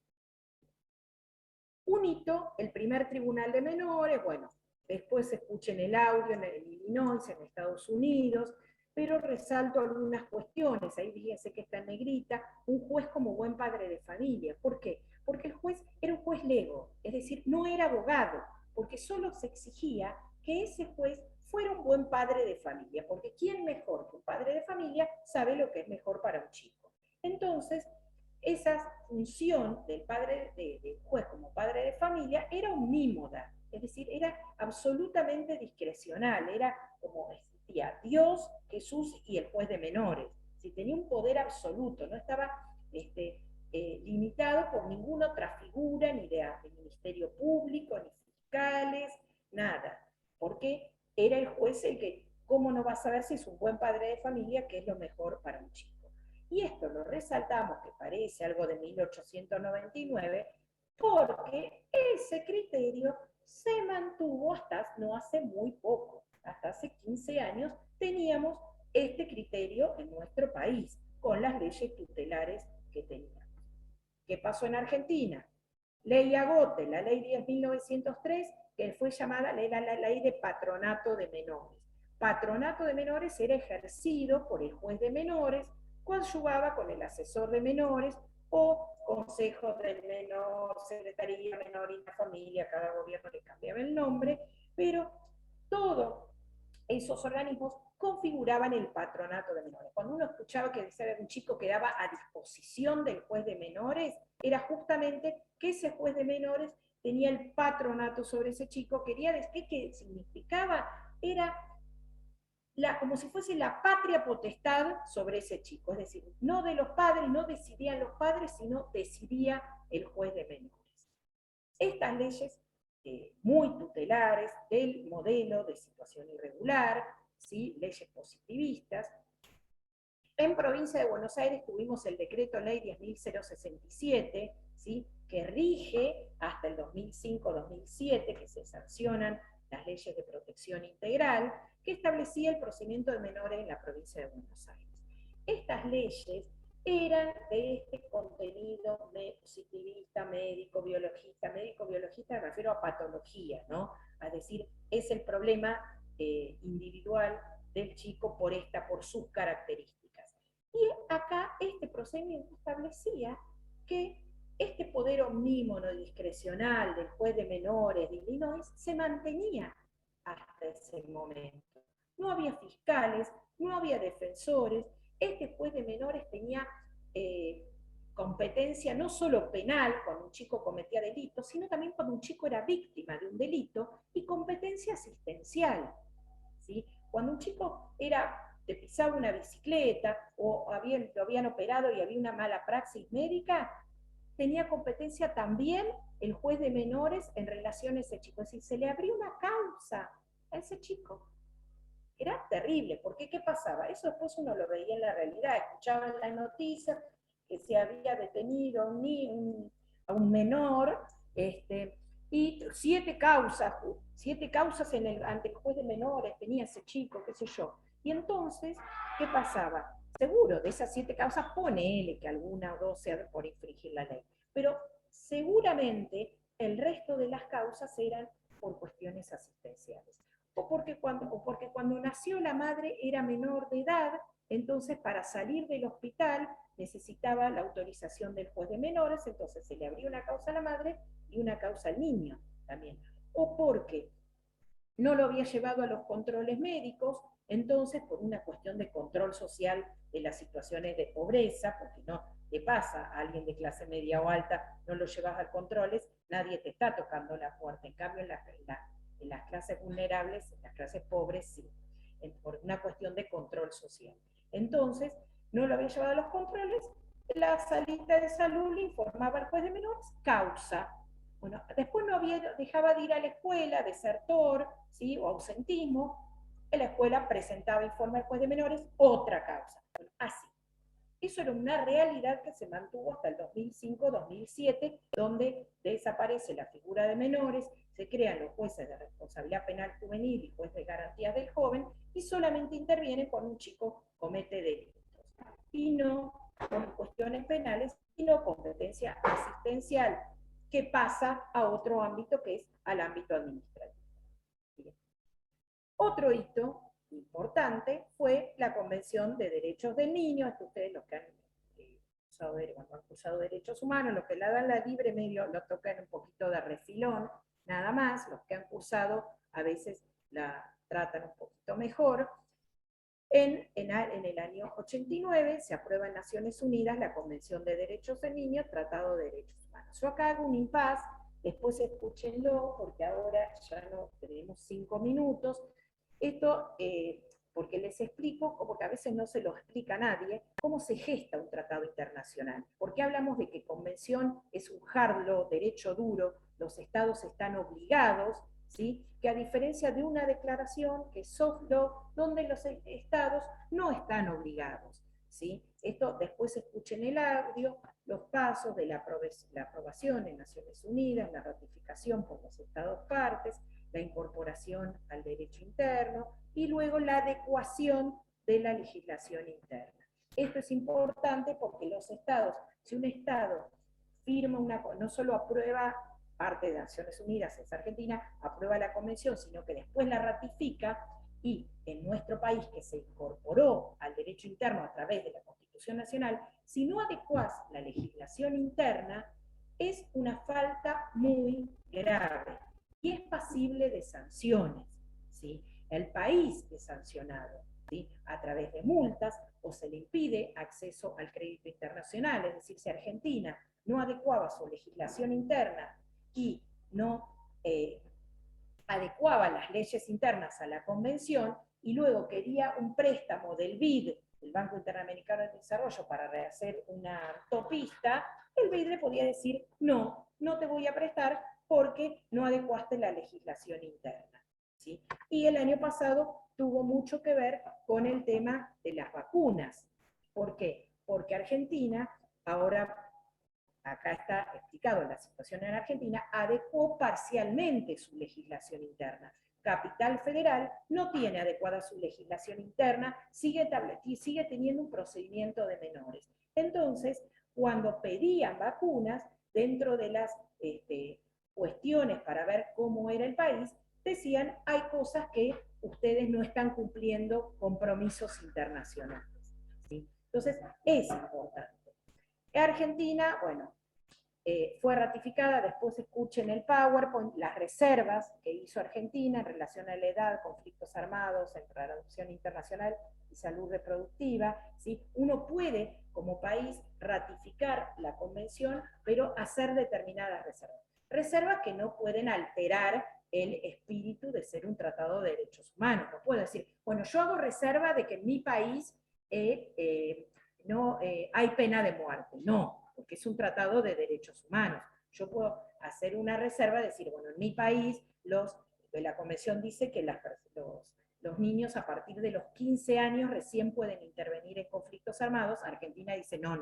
Un hito, el primer tribunal de menores, bueno, después escuchen el audio en Illinois, en Estados Unidos, pero resalto algunas cuestiones. Ahí fíjense que está en negrita, un juez como buen padre de familia. ¿Por qué? Porque el juez era un juez lego, es decir, no era abogado, porque solo se exigía que ese juez fuera un buen padre de familia, porque ¿quién mejor que un padre de familia sabe lo que es mejor para un chico? Entonces, esa función del juez como padre de familia era omnímoda, es decir, era absolutamente discrecional, era como existía Dios, Jesús y el juez de menores. Si tenía un poder absoluto, no estaba limitado por ninguna otra figura, ni de ministerio público, ni fiscales, nada, porque era el juez el que, ¿cómo no va a saber si es un buen padre de familia, qué es lo mejor para un chico? Y esto lo resaltamos, que parece algo de 1899, porque ese criterio se mantuvo hasta no hace muy poco, hasta hace 15 años teníamos este criterio en nuestro país, con las leyes tutelares que teníamos. ¿Qué pasó en Argentina? Ley Agote, la ley 10.903, que fue llamada la ley de patronato de menores. Patronato de menores era ejercido por el juez de menores, coadyuvaba con el asesor de menores o consejos del menor, secretaría menor y la familia, cada gobierno le cambiaba el nombre, pero todos esos organismos configuraban el patronato de menores. Cuando uno escuchaba que decía un chico quedaba a disposición del juez de menores, era justamente que ese juez de menores tenía el patronato sobre ese chico. Quería decir que significaba, era como si fuese la patria potestad sobre ese chico, es decir, no de los padres, no decidían los padres, sino decidía el juez de menores. Estas leyes muy tutelares del modelo de situación irregular, ¿sí? Leyes positivistas. En provincia de Buenos Aires tuvimos el decreto ley 10.067, ¿sí? Que rige hasta el 2005-2007, que se sancionan las leyes de protección integral, que establecía el procedimiento de menores en la provincia de Buenos Aires. Estas leyes eran de este contenido positivista, médico-biologista me refiero a patología, ¿no? Es decir, es el problema individual del chico por sus características. Y acá este procedimiento establecía que este poder omnímono y discrecional del juez de menores de Illinois se mantenía hasta ese momento. No había fiscales, no había defensores. Este juez de menores tenía competencia no solo penal, cuando un chico cometía delitos, sino también cuando un chico era víctima de un delito, y competencia asistencial, ¿sí? Cuando un chico te pisaba una bicicleta o lo habían operado y había una mala praxis médica, tenía competencia también el juez de menores en relación a ese chico. Es decir, se le abrió una causa a ese chico. Era terrible, porque ¿qué pasaba? Eso después uno lo veía en la realidad, escuchaba en las noticias que se había detenido a un menor, y 7 causas ante el juez de menores tenía ese chico, qué sé yo. Y entonces, ¿qué pasaba? Seguro, de esas 7 causas, ponele que alguna o dos sean por infringir la ley, pero seguramente el resto de las causas eran por cuestiones asistenciales. O porque cuando nació la madre era menor de edad, entonces para salir del hospital necesitaba la autorización del juez de menores, entonces se le abrió una causa a la madre y una causa al niño también. O porque no lo había llevado a los controles médicos, entonces por una cuestión de control social de las situaciones de pobreza, porque no te pasa a alguien de clase media o alta, no lo llevas a controles, nadie te está tocando la puerta. En cambio, en las clases vulnerables, en las clases pobres, sí, por una cuestión de control social. Entonces, no lo había llevado a los controles, la salita de salud le informaba al juez de menores, causa. Bueno, después dejaba de ir a la escuela, desertor, ¿sí? O ausentismo, en la escuela presentaba informe al juez de menores, otra causa. Bueno, así. Eso era una realidad que se mantuvo hasta el 2005-2007, donde desaparece la figura de menores, se crean los jueces de responsabilidad penal juvenil y jueces de garantías del joven, y solamente intervienen cuando un chico comete delitos. Y no por cuestiones penales, sino competencia asistencial, que pasa a otro ámbito, que es al ámbito administrativo. Bien. Otro hito importante fue la Convención de Derechos del Niño. Esto ustedes los que han cursado derechos humanos, los que la dan la libre medio lo tocan un poquito de refilón, nada más. Los que han cursado a veces la tratan un poquito mejor. En el año 89 se aprueba en Naciones Unidas la Convención de Derechos del Niño, Tratado de Derechos Humanos. Yo acá hago un impasse, después escúchenlo, porque ahora ya no tenemos 5 minutos. Esto, porque les explico, o porque a veces no se lo explica a nadie, cómo se gesta un tratado internacional. Porque hablamos de que convención es un hard law, derecho duro, los estados están obligados, ¿sí? Que a diferencia de una declaración que es soft law, donde los estados no están obligados, ¿sí? Esto después escuchen el audio, los pasos de la aprobación en Naciones Unidas, la ratificación por los estados partes, la incorporación al derecho interno y luego la adecuación de la legislación interna. Esto es importante porque los estados, si un estado firma no solo aprueba parte de Naciones Unidas, es Argentina, aprueba la convención, sino que después la ratifica, y en nuestro país, que se incorporó al derecho interno a través de la Constitución Nacional, si no adecuás la legislación interna, es una falta muy grave y es pasible de sanciones, ¿sí? El país es sancionado, ¿sí? A través de multas, o se le impide acceso al crédito internacional. Es decir, si Argentina no adecuaba su legislación interna y no adecuaba las leyes internas a la convención, y luego quería un préstamo del BID, el Banco Interamericano de Desarrollo, para rehacer una autopista, el BID le podía decir, no, no te voy a prestar porque no adecuaste la legislación interna, ¿sí? Y el año pasado tuvo mucho que ver con el tema de las vacunas. ¿Por qué? Porque Argentina, ahora acá está explicado la situación en Argentina, adecuó parcialmente su legislación interna. Capital Federal no tiene adecuada su legislación interna, sigue teniendo un procedimiento de menores. Entonces, cuando pedían vacunas, dentro de las cuestiones para ver cómo era el país, decían, hay cosas que ustedes no están cumpliendo compromisos internacionales, ¿sí? Entonces, es importante. Argentina, bueno, fue ratificada, después escuchen el PowerPoint, las reservas que hizo Argentina en relación a la edad, conflictos armados, entre adopción internacional y salud reproductiva, ¿sí? Uno puede, como país, ratificar la convención, pero hacer determinadas reservas. Reservas que no pueden alterar el espíritu de ser un tratado de derechos humanos. No puedo decir, bueno, yo hago reserva de que en mi país no hay pena de muerte. No, porque es un tratado de derechos humanos. Yo puedo hacer una reserva, decir, bueno, en mi país la convención dice que los niños a partir de los 15 años recién pueden intervenir en conflictos armados. Argentina dice, no,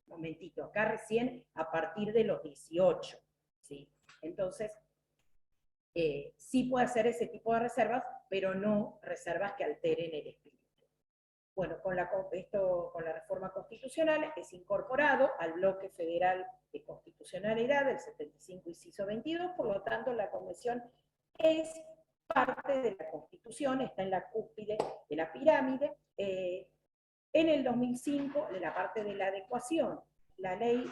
momentito, acá recién a partir de los 18, ¿sí? Entonces, sí puede hacer ese tipo de reservas, pero no reservas que alteren el espíritu. Bueno, con la reforma constitucional es incorporado al bloque federal de constitucionalidad del 75 inciso 22, por lo tanto la convención es parte de la Constitución, está en la cúspide de la pirámide. En el 2005, de la parte de la adecuación, la ley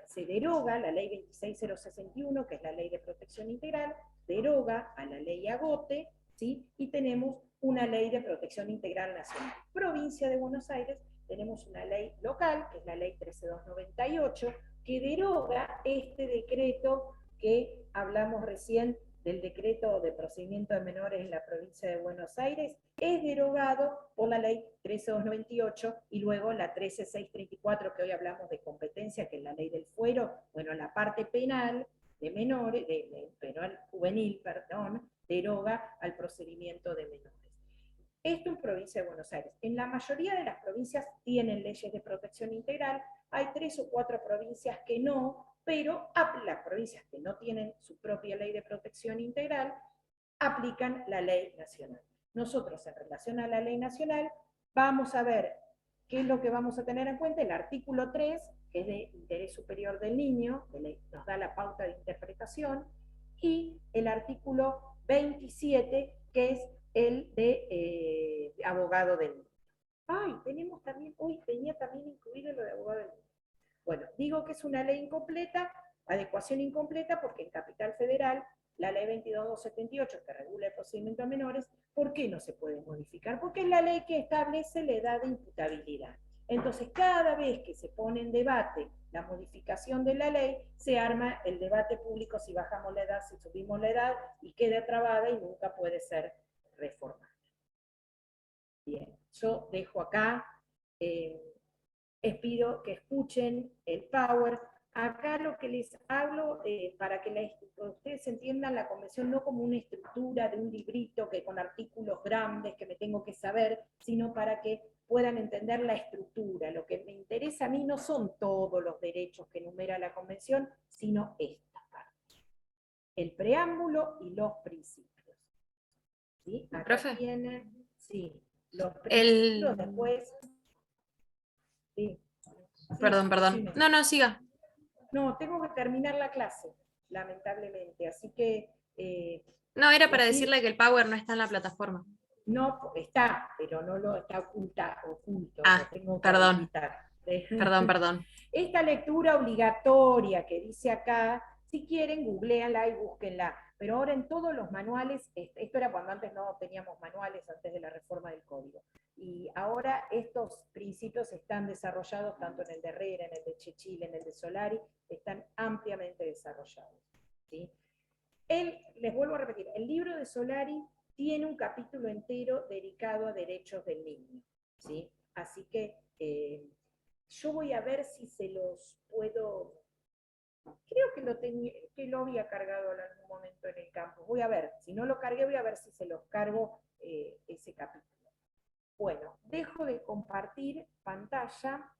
se deroga, la ley 26061, que es la ley de protección integral, deroga a la ley Agote, ¿sí? Y tenemos una ley de protección integral nacional. Provincia de Buenos Aires, tenemos una ley local, que es la ley 13298, que deroga este decreto que hablamos recién, del decreto de procedimiento de menores en la provincia de Buenos Aires, es derogado por la ley 13298 y luego la 13634, que hoy hablamos de competencia, que es la ley del fuero. Bueno, la parte penal de menores, penal juvenil, perdón, deroga al procedimiento de menores. Esto en provincia de Buenos Aires. En la mayoría de las provincias tienen leyes de protección integral, hay 3 o 4 provincias que no, pero las provincias que no tienen su propia ley de protección integral aplican la ley nacional. Nosotros, en relación a la ley nacional, vamos a ver qué es lo que vamos a tener en cuenta. El artículo 3, que es de interés superior del niño, que nos da la pauta de interpretación, y el artículo 27, que es el de abogado del niño. Ay, tenemos también, hoy tenía también incluido lo de abogado del niño. Bueno, digo que es una ley incompleta, adecuación incompleta, porque en Capital Federal, la ley 22278, que regula el procedimiento a menores, ¿por qué no se puede modificar? Porque es la ley que establece la edad de imputabilidad. Entonces, cada vez que se pone en debate la modificación de la ley, se arma el debate público si bajamos la edad, si subimos la edad, y queda trabada y nunca puede ser reformada. Bien, yo dejo acá, les pido que escuchen el Power. Acá lo que les hablo, para que ustedes entiendan la convención no como una estructura de un librito que con artículos grandes que me tengo que saber, sino para que puedan entender la estructura. Lo que me interesa a mí no son todos los derechos que enumera la convención, sino esta parte. El preámbulo y los principios. ¿Sí? Acá Profe. tienen, sí, los principios después. Sí. Perdón. Sí, No, siga. No, tengo que terminar la clase, lamentablemente, así que... No, era para decirle que el Power no está en la plataforma. No, está, pero no lo está oculto. Ah, lo tengo que perdón. habilitar. Perdón. Esta lectura obligatoria que dice acá, si quieren, googléanla y búsquenla. Pero ahora en todos los manuales, esto era cuando antes no teníamos manuales, antes de la reforma del código. Y ahora estos principios están desarrollados tanto en el de Herrera, en el de Chechil, en el de Solari, están ampliamente desarrollados, ¿sí? Les vuelvo a repetir, el libro de Solari tiene un capítulo entero dedicado a derechos del niño, ¿sí? Así que yo voy a ver si se los puedo Creo que lo tenía, que lo había cargado en algún momento en el campo. Voy a ver, si no lo cargué, voy a ver si se los cargo ese capítulo. Bueno, dejo de compartir pantalla.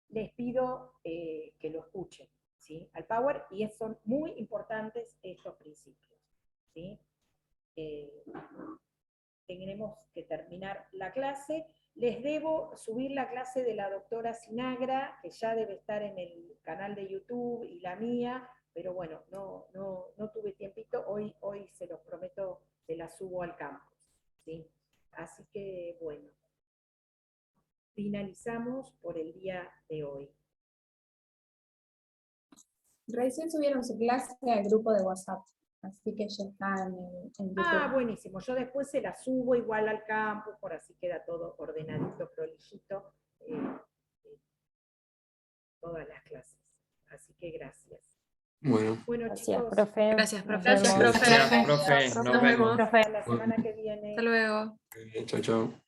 Les pido que lo escuchen, ¿sí? Al Power, y son muy importantes estos principios, ¿sí? Tendremos que terminar la clase. Les debo subir la clase de la doctora Sinagra, que ya debe estar en el canal de YouTube, y la mía, pero bueno, no tuve tiempito. Hoy se los prometo, se la subo al campus, ¿sí? Así que, bueno, finalizamos por el día de hoy. Recién subieron su clase al grupo de WhatsApp, así que ya está en YouTube. Ah, buenísimo. Yo después se la subo igual al campus, por así queda todo ordenadito, prolijito, todas las clases. Así que gracias. Bueno. Gracias, chicos. profe. Gracias, profe. Gracias, profe. Gracias, profe. Nos vemos. Profe. Hasta la semana que viene. Hasta luego. Chao, chao.